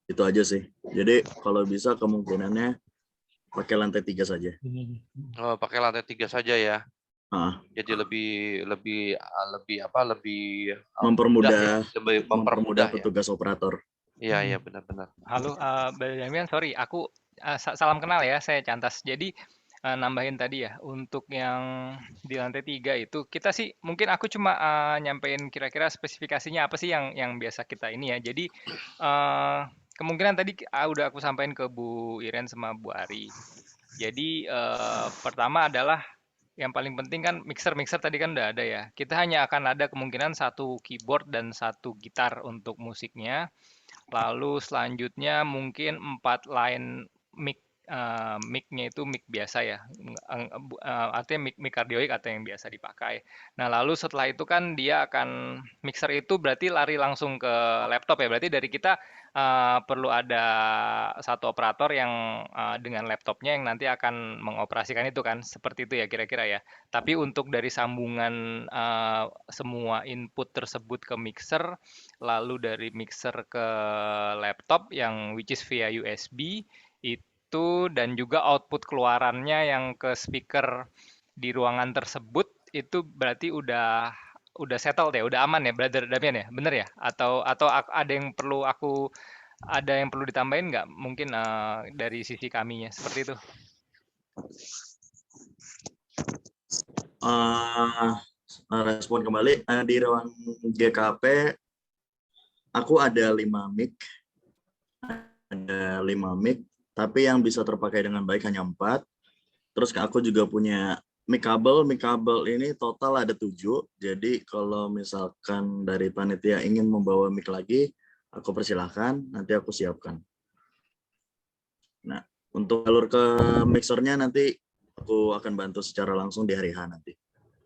Itu aja sih. Jadi kalau bisa kemungkinannya pakai lantai 3 saja. Oh, pakai lantai 3 saja ya. Jadi lebih mempermudah petugas operator. Iya, benar-benar. Halo, Brother Damian, sorry, aku salam kenal ya, saya Cantas. Jadi nambahin tadi ya, untuk yang di lantai 3 itu kita sih mungkin aku cuma nyampein kira-kira spesifikasinya apa sih yang biasa kita ini ya. Jadi kemungkinan tadi udah aku sampaikan ke Bu Iren sama Bu Ari. Jadi pertama adalah yang paling penting kan mixer tadi kan udah ada ya. Kita hanya akan ada kemungkinan 1 keyboard dan 1 gitar untuk musiknya. Lalu selanjutnya mungkin 4 line mic-nya itu mic biasa ya, artinya mic kardioid atau yang biasa dipakai. Nah lalu setelah itu kan dia akan mixer itu berarti lari langsung ke laptop ya, berarti dari kita perlu ada 1 operator yang dengan laptopnya yang nanti akan mengoperasikan itu kan, seperti itu ya kira-kira ya. Tapi untuk dari sambungan semua input tersebut ke mixer, lalu dari mixer ke laptop yang which is via USB itu, dan juga output keluarannya yang ke speaker di ruangan tersebut itu berarti udah settled ya, udah aman ya, Brother Damian ya, bener ya? Atau ada yang perlu ditambahin nggak? Mungkin dari sisi kaminya seperti itu. Respon kembali di ruang GKP, aku ada 5 mic. Ada 5 mic, tapi yang bisa terpakai dengan baik hanya 4. Terus aku juga punya mic kabel ini total ada 7. Jadi kalau misalkan dari panitia ingin membawa mic lagi, aku persilahkan, nanti aku siapkan. Nah, untuk alur ke mixernya nanti aku akan bantu secara langsung di hari H nanti.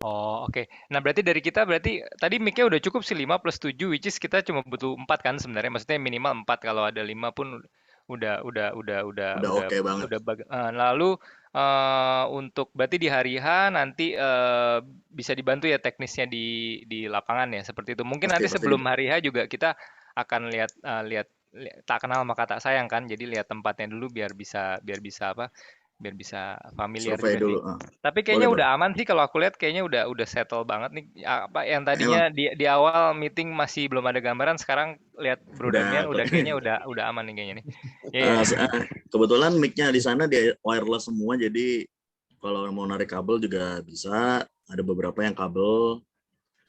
Oh, oke. Nah, berarti dari kita tadi mic-nya udah cukup sih 5 plus 7, which is kita cuma butuh 4 kan sebenarnya. Maksudnya minimal 4, kalau ada 5 pun udah oke banget. Lalu untuk berarti di hari H nanti bisa dibantu ya teknisnya di lapangan ya, seperti itu. Mungkin nanti sebelum hari H juga kita akan lihat tak kenal maka tak sayang kan. Jadi lihat tempatnya dulu biar bisa biar bisa familiar Survei juga dulu. sih. Tapi kayaknya Boleh, udah boleh. aman sih kalau aku lihat kayaknya udah settle banget nih. Apa yang Emang tadinya di awal meeting masih belum ada gambaran, sekarang lihat Bro Damian udah udah kayaknya udah aman nih kayaknya nih. Iya. kebetulan mic-nya di sana dia wireless semua, jadi kalau mau narik kabel juga bisa. Ada beberapa yang kabel,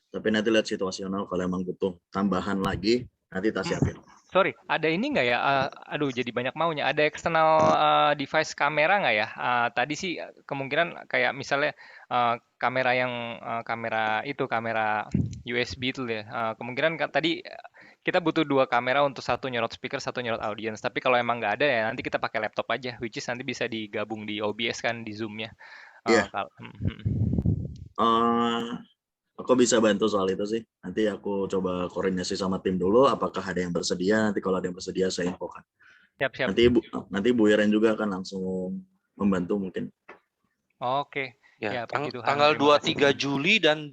tapi nanti lihat situasional, kalau emang butuh tambahan lagi nanti kita siapin. Sorry, ada ini nggak ya? Aduh, jadi banyak maunya. Ada eksternal device kamera nggak ya? Tadi sih kemungkinan kayak misalnya kamera yang kamera USB itu ya. Kemungkinan tadi kita butuh 2 kamera untuk satu nyorot speaker, satu nyorot audience. Tapi kalau emang nggak ada ya nanti kita pakai laptop aja, which is nanti bisa digabung di OBS kan di Zoom-nya. Iya. Aku bisa bantu soal itu sih. Nanti aku coba koordinasi sama tim dulu. Apakah ada yang bersedia? Nanti kalau ada yang bersedia saya infokan. Siap. Nanti Bu Iren juga akan langsung membantu mungkin. Oke. Ya, Puji Tuhan, tanggal terima kasih. 23 Juli dan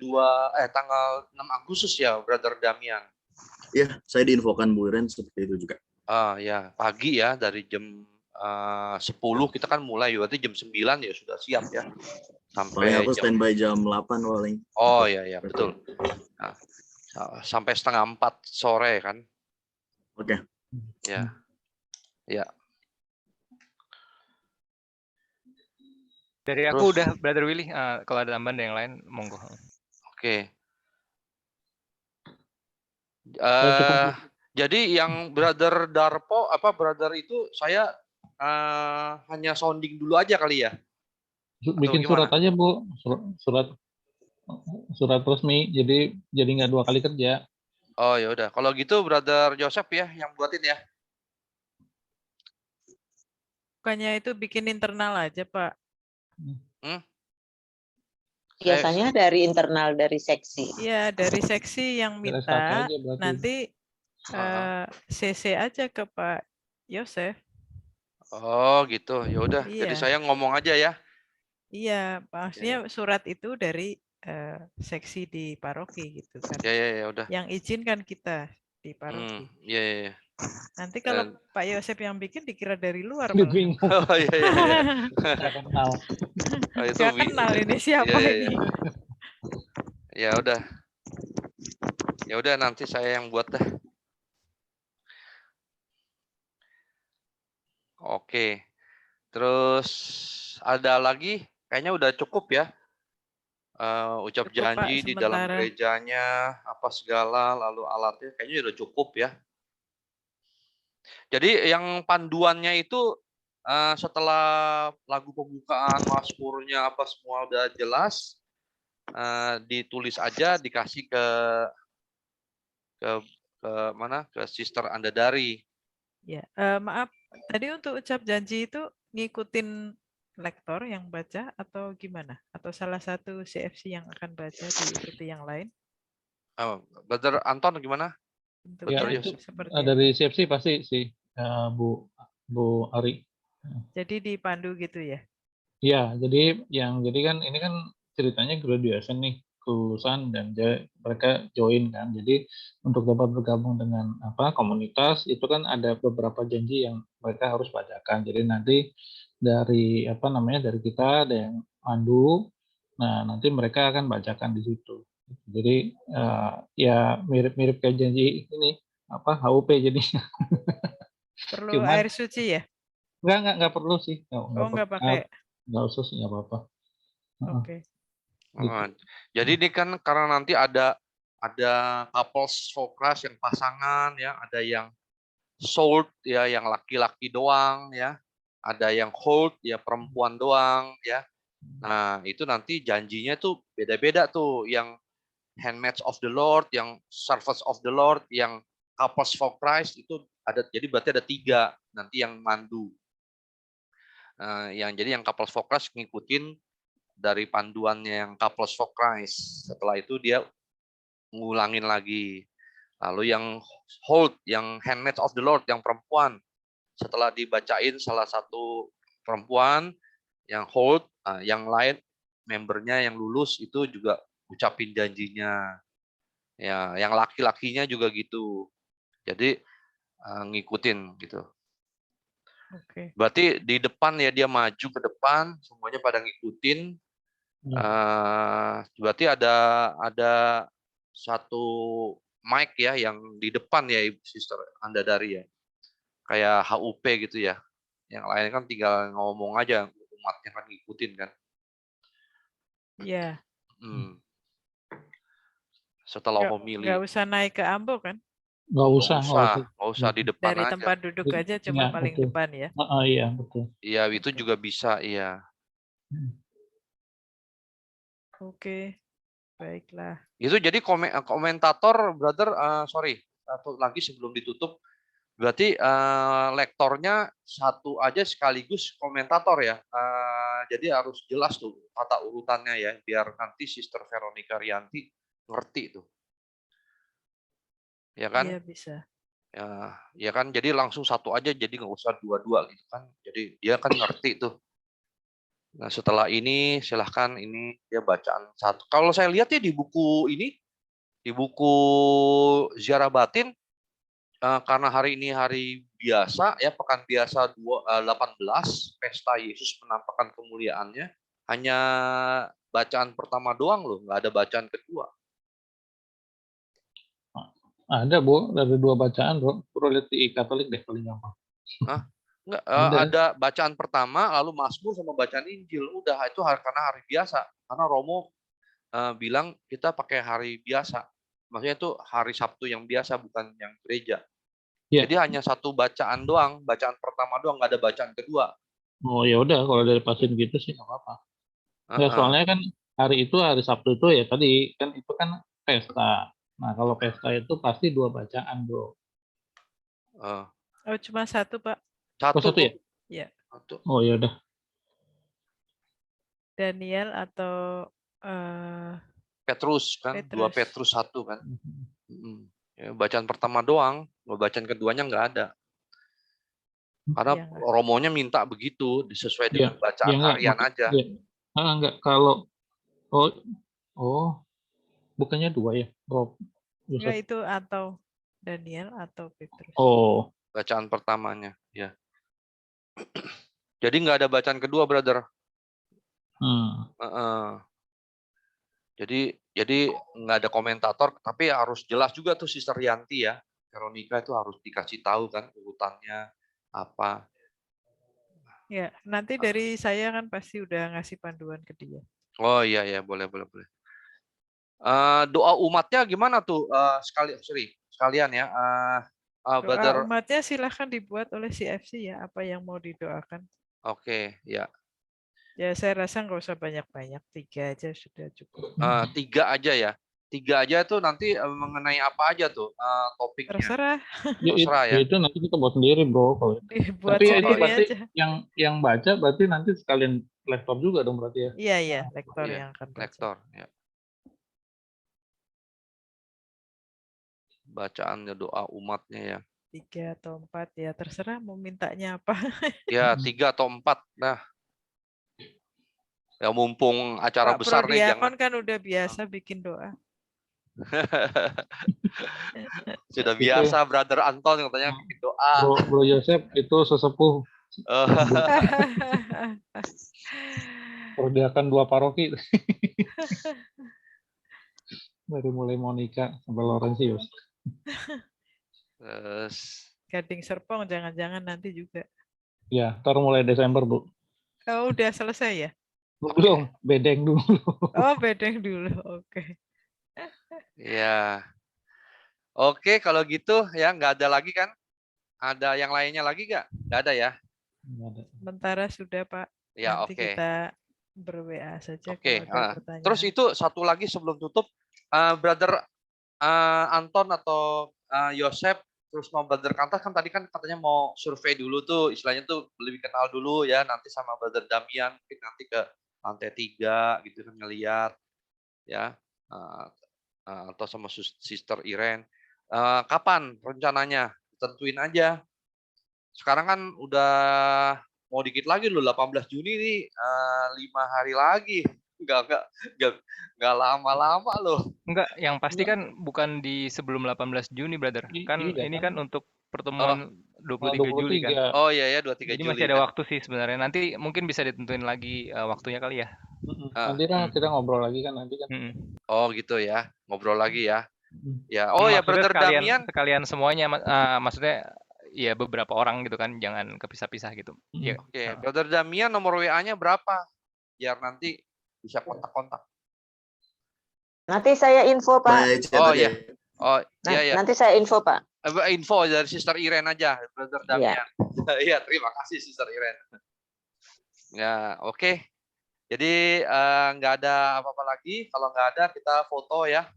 tanggal 6 Agustus ya, Brother Damian. Iya, saya diinfokan Bu Iren seperti itu juga. Ya, pagi ya, dari jam 10 kita kan mulai, berarti jam 9 ya sudah siap ya. Paling Sampai aku standby jam 8 paling. Oh ya, betul. Nah, sampai setengah 4 sore kan. Oke. Ya. Dari aku udah, Brother Willy. Kalau ada tambahan dari yang lain, monggo. Oke. Jadi yang Brother Darpo, Brother itu saya hanya sounding dulu aja kali ya. Bikin surat aja Bu, surat resmi, jadi nggak 2 kali kerja. Oh ya udah, kalau gitu Brother Joseph ya yang buatin ya. Bukannya itu bikin internal aja Pak? Biasanya dari internal, dari seksi. Iya, dari seksi yang minta, nanti CC aja ke Pak Yosef. Oh gitu, ya udah. Jadi saya ngomong aja ya. Iya, maksudnya surat itu dari seksi di paroki gitu kan. Ya udah. Yang izinkan kita di paroki. Iya. Nanti kalau Pak Yosef yang bikin dikira dari luar malah. Oh iya. Nggak kenal. Nggak kenal ini siapa ini. Ya udah. Ya udah nanti saya yang buat dah. Oke. Terus ada lagi? Kayaknya udah cukup ya. Ucap cukup, janji Pak, di dalam gerejanya, apa segala, lalu alatnya kayaknya udah cukup ya. Jadi yang panduannya itu setelah lagu pembukaan, mazmurnya apa semua udah jelas, ditulis aja, dikasih ke mana? Ke Sister Andadari. Ya, maaf. Tadi untuk ucap janji itu ngikutin lektor yang baca atau gimana? Atau salah satu CFC yang akan baca diikuti yang lain? Brother Anton gimana? Ya, itu dari CFC pasti sih, Bu Ari. Jadi dipandu gitu ya? Iya, jadi kan ini kan ceritanya graduation nih, kelulusan dan mereka join kan. Jadi untuk dapat bergabung dengan komunitas itu kan ada beberapa janji yang mereka harus bacakan. Jadi nanti dari dari kita ada yang pandu. Nah, nanti mereka akan bacakan di situ. Jadi ya mirip-mirip kayak janji ini HUP jadinya. Perlu air suci ya? Enggak perlu sih. Nggak pakai. Nggak usah sih, nggak apa-apa. Oke. Jadi ini kan karena nanti ada couples focus yang pasangan ya, ada yang sold ya, yang laki-laki doang ya, ada yang hold ya perempuan doang ya. Nah itu nanti janjinya tuh beda-beda tuh, yang handmaids of the Lord, yang servants of the Lord, yang couples for Christ itu ada. Jadi berarti ada 3 nanti yang mandu. Jadi yang couples for Christ ngikutin dari panduannya yang couples for Christ. Setelah itu dia ngulangin lagi. Lalu yang hold, yang handmaids of the Lord, yang perempuan. Setelah dibacain salah satu perempuan yang hold, yang lain membernya yang lulus itu juga ucapin janjinya. Ya, yang laki-lakinya juga gitu. Jadi ngikutin gitu. Oke. Berarti di depan ya, dia maju ke depan, semuanya pada ngikutin. Berarti ada satu mic ya yang di depan ya, Ibu Sister Anda dari ya. Kayak HUP gitu ya. Yang lain kan tinggal ngomong aja, umatnya kan ngikutin kan. Iya. Setelah Nggak homili. usah naik ke Ambo kan? Nggak usah. di depan Dari aja. tempat duduk aja cuma paling betul. depan ya. Iya, betul. Iya, itu juga bisa, iya. Oke, baiklah. Itu jadi komentator, brother, sorry, satu lagi sebelum ditutup, berarti lektornya satu aja sekaligus komentator ya. Jadi harus jelas tuh tata urutannya ya, biar nanti Sister Veronica Rianti ngerti tuh. Ya kan? Iya, bisa. Ya kan, jadi langsung satu aja, jadi nggak usah dua-dua gitu kan. Jadi dia kan ngerti tuh. Nah, setelah ini silahkan ini dia bacaan satu. Kalau saya lihat ya di buku ini, di buku Ziarah Batin, karena hari ini hari biasa ya, pekan biasa 18, pesta Yesus menampakkan kemuliaannya, hanya bacaan pertama doang loh, nggak ada bacaan kedua. Ada, Bu, ada 2 bacaan, Bro. Bro lihat di Katolik deh paling gampang. Enggak, ada bacaan pertama, lalu Mazmur sama bacaan Injil. Udah, itu karena hari biasa. Karena Romo bilang kita pakai hari biasa. Maksudnya itu hari Sabtu yang biasa, bukan yang gereja. Ya. Jadi hanya satu bacaan doang, bacaan pertama doang, nggak ada bacaan kedua. Oh ya udah, kalau dari pasien gitu sih nggak apa-apa. Ya, soalnya kan hari itu, hari Sabtu itu ya tadi kan itu kan pesta. Nah, kalau pesta itu pasti 2 bacaan, Bro. Oh, cuma satu, Pak. Satu ya? Iya. Oh ya udah. Daniel atau Petrus kan, 2 Petrus 1 kan. Ya, bacaan pertama doang, bacaan keduanya nggak ada. Karena Romonya minta begitu, sesuai dengan bacaan harian aja. Enggak, kalau bukannya 2 ya? Enggak, itu atau Daniel atau Petrus. Oh, bacaan pertamanya, ya. Jadi nggak ada bacaan kedua, brother. Jadi nggak ada komentator, tapi harus jelas juga tuh Sister Rianti ya. Veronica itu harus dikasih tahu kan urutannya apa. Ya, nanti dari saya kan pasti udah ngasih panduan ke dia. Oh iya ya, boleh. Doa umatnya gimana tuh? Sekalian ya. Doa umatnya silahkan dibuat oleh CFC ya, apa yang mau didoakan. Oke, ya. Ya, saya rasa nggak usah banyak-banyak, 3 aja sudah cukup. 3 aja ya. 3 aja tuh nanti mengenai apa aja tuh topiknya? Terserah. Terserah ya. Itu nanti kita buat sendiri, Bro. Dibuat tapi sendiri itu berarti aja. yang baca berarti nanti sekalian lektor juga dong berarti ya? Iya, lektor yang akan baca. Lektor, ya. Bacaannya doa umatnya ya. 3 atau 4 ya, terserah mau mintanya apa. Ya, 3 atau 4. Nah. Ya mumpung acara Pak besar nih, Prodiakon jangan. kan udah biasa bikin doa. Sudah biasa, Brother Anton katanya bikin doa. Bro Yosef itu sesepuh. Prodiakon 2 paroki. Dari mulai Monica sampai Laurentius. Gading Serpong jangan-jangan nanti juga. Ya, ntar mulai Desember, Bu. Oh, udah selesai ya? Belum, bedeng dulu. Oh, bedeng dulu, oke. Ya. Oke, kalau gitu ya nggak ada lagi kan? Ada yang lainnya lagi nggak? Nggak ada ya? Sementara sudah, Pak. Ya, nanti kita ber-WA saja kalau ada pertanyaan. Terus itu satu lagi sebelum tutup, Brother Anton atau Yosef, terus mau Brother Kantas kan tadi kan katanya mau survei dulu tuh, istilahnya tuh lebih kenal dulu ya, nanti sama Brother Damian, mungkin nanti ke lantai 3 gitu kan ngeliat ya, atau sama Sister Irene. Kapan rencananya? Tentuin aja. Sekarang kan udah mau dikit lagi loh, 18 Juni nih, 5 hari lagi. Enggak lama-lama loh. Enggak, yang pasti kan bukan di sebelum 18 Juni, brother. Kan ini kan untuk pertemuan 23 Juli kan. Oh iya ya, 23 Jadi Juli. masih ada waktu sih sebenarnya. Nanti mungkin bisa ditentuin lagi waktunya kali ya. Nanti lah kita ngobrol lagi kan nanti kan. Oh gitu ya, ngobrol lagi ya. Ya, Maksudnya Brother Damian. sekalian semuanya, maksudnya ya beberapa orang gitu kan, jangan kepisah-pisah gitu. Ya. Oke, Brother Damian nomor WA-nya berapa? Biar nanti bisa kontak-kontak. Nanti saya info, Pak. Oh iya. Oh iya. Nanti saya info, Pak. Info dari Sister Iren aja, Brother Damian. Iya, terima kasih Sister Iren. Ya, oke. Jadi nggak ada apa-apa lagi. Kalau nggak ada, kita foto ya.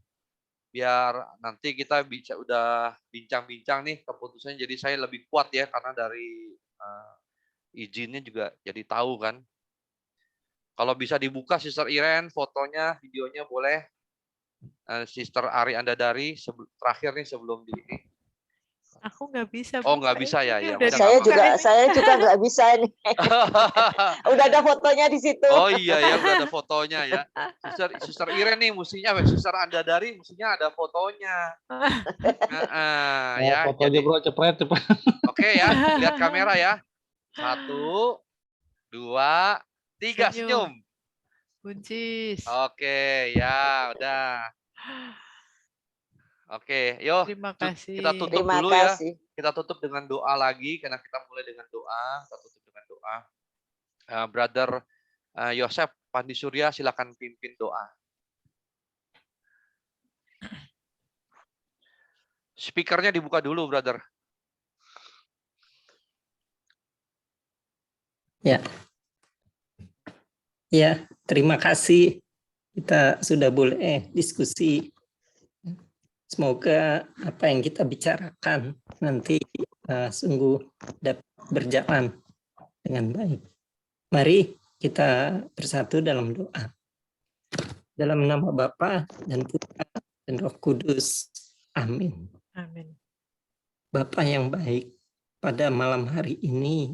Biar nanti kita udah bincang-bincang nih keputusannya. Jadi saya lebih kuat ya, karena dari izinnya juga jadi tahu kan. Kalau bisa dibuka Sister Iren, fotonya, videonya boleh. Sister Ari Andadari terakhir nih sebelum di ini. Aku nggak bisa. Oh nggak bisa ya? Ya. Saya juga nggak bisa nih. Udah ada fotonya di situ. Oh iya ya, udah ada fotonya ya. Sister Iren nih mestinya, Sister Andadari mestinya ada fotonya. Ya, foto aja bro, cepet. Oke ya, lihat kamera ya. 1, 2, 3, senyum. Buncis. Oke, ya udah. Oke, yuk. Terima kasih. Kita tutup dulu ya. Kita tutup dengan doa lagi, karena kita mulai dengan doa. Kita tutup dengan doa. Brother Yosef Pandi Surya, silakan pimpin doa. Speakernya dibuka dulu, brother. Ya. Ya, terima kasih. Kita sudah boleh diskusi. Semoga apa yang kita bicarakan nanti sungguh dapat berjalan dengan baik. Mari kita bersatu dalam doa. Dalam nama Bapa dan Putra dan Roh Kudus. Amin. Amin. Bapa yang baik, pada malam hari ini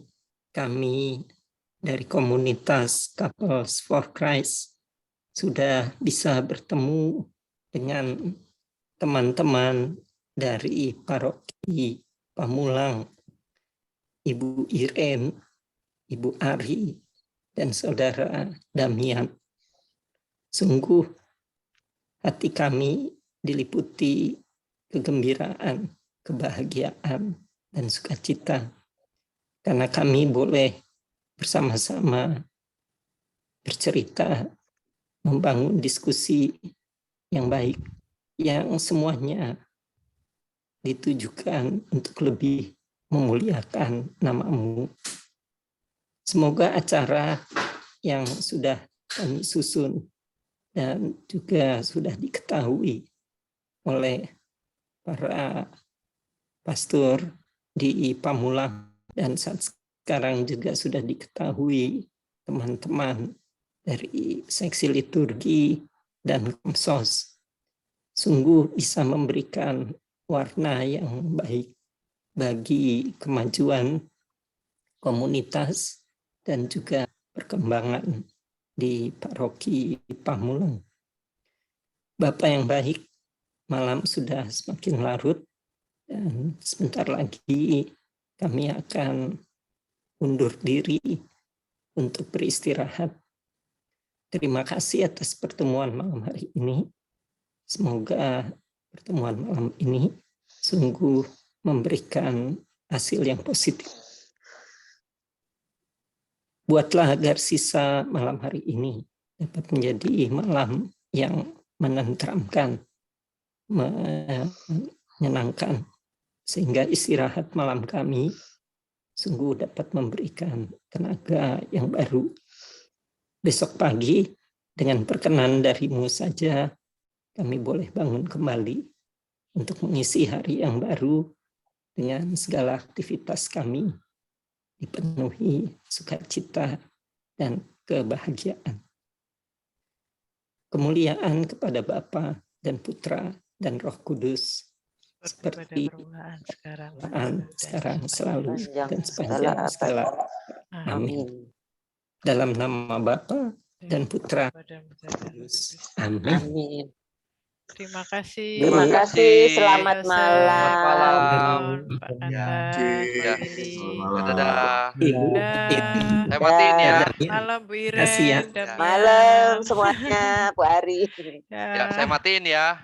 kami dari komunitas Couples for Christ sudah bisa bertemu dengan teman-teman dari paroki Pamulang, Ibu Iren, Ibu Ari, dan Saudara Damian. Sungguh hati kami diliputi kegembiraan, kebahagiaan, dan sukacita karena kami boleh bersama-sama bercerita, membangun diskusi yang baik, yang semuanya ditujukan untuk lebih memuliakan nama-Mu. Semoga acara yang sudah kami susun dan juga sudah diketahui oleh para pastor di Pamulang dan saat sekarang juga sudah diketahui teman-teman dari seksi liturgi dan komsos, sungguh bisa memberikan warna yang baik bagi kemajuan komunitas dan juga perkembangan di paroki Pamulang. Bapak yang baik, malam sudah semakin larut dan sebentar lagi kami akan undur diri untuk beristirahat. Terima kasih atas pertemuan malam hari ini. Semoga pertemuan malam ini sungguh memberikan hasil yang positif. Buatlah agar sisa malam hari ini dapat menjadi malam yang menenteramkan, menyenangkan, sehingga istirahat malam kami sungguh dapat memberikan tenaga yang baru. Besok pagi, dengan perkenan dari-Mu saja, kami boleh bangun kembali untuk mengisi hari yang baru dengan segala aktivitas kami dipenuhi sukacita dan kebahagiaan. Kemuliaan kepada Bapa dan Putra dan Roh Kudus seperti sekarang selalu dan sepanjang segala. Amin. Dalam nama Bapa dan Putra. Amin. Terima kasih. Terima kasih. Selamat malam. Selamat malam. Pak Ya. Kanta, Ya. Bu Lili. Dadah. Ibu, Saya matiin ya. Malam Bu Kasih ya. Iren, Damian. Malam semuanya, Bu Ari. Ya, saya matiin ya.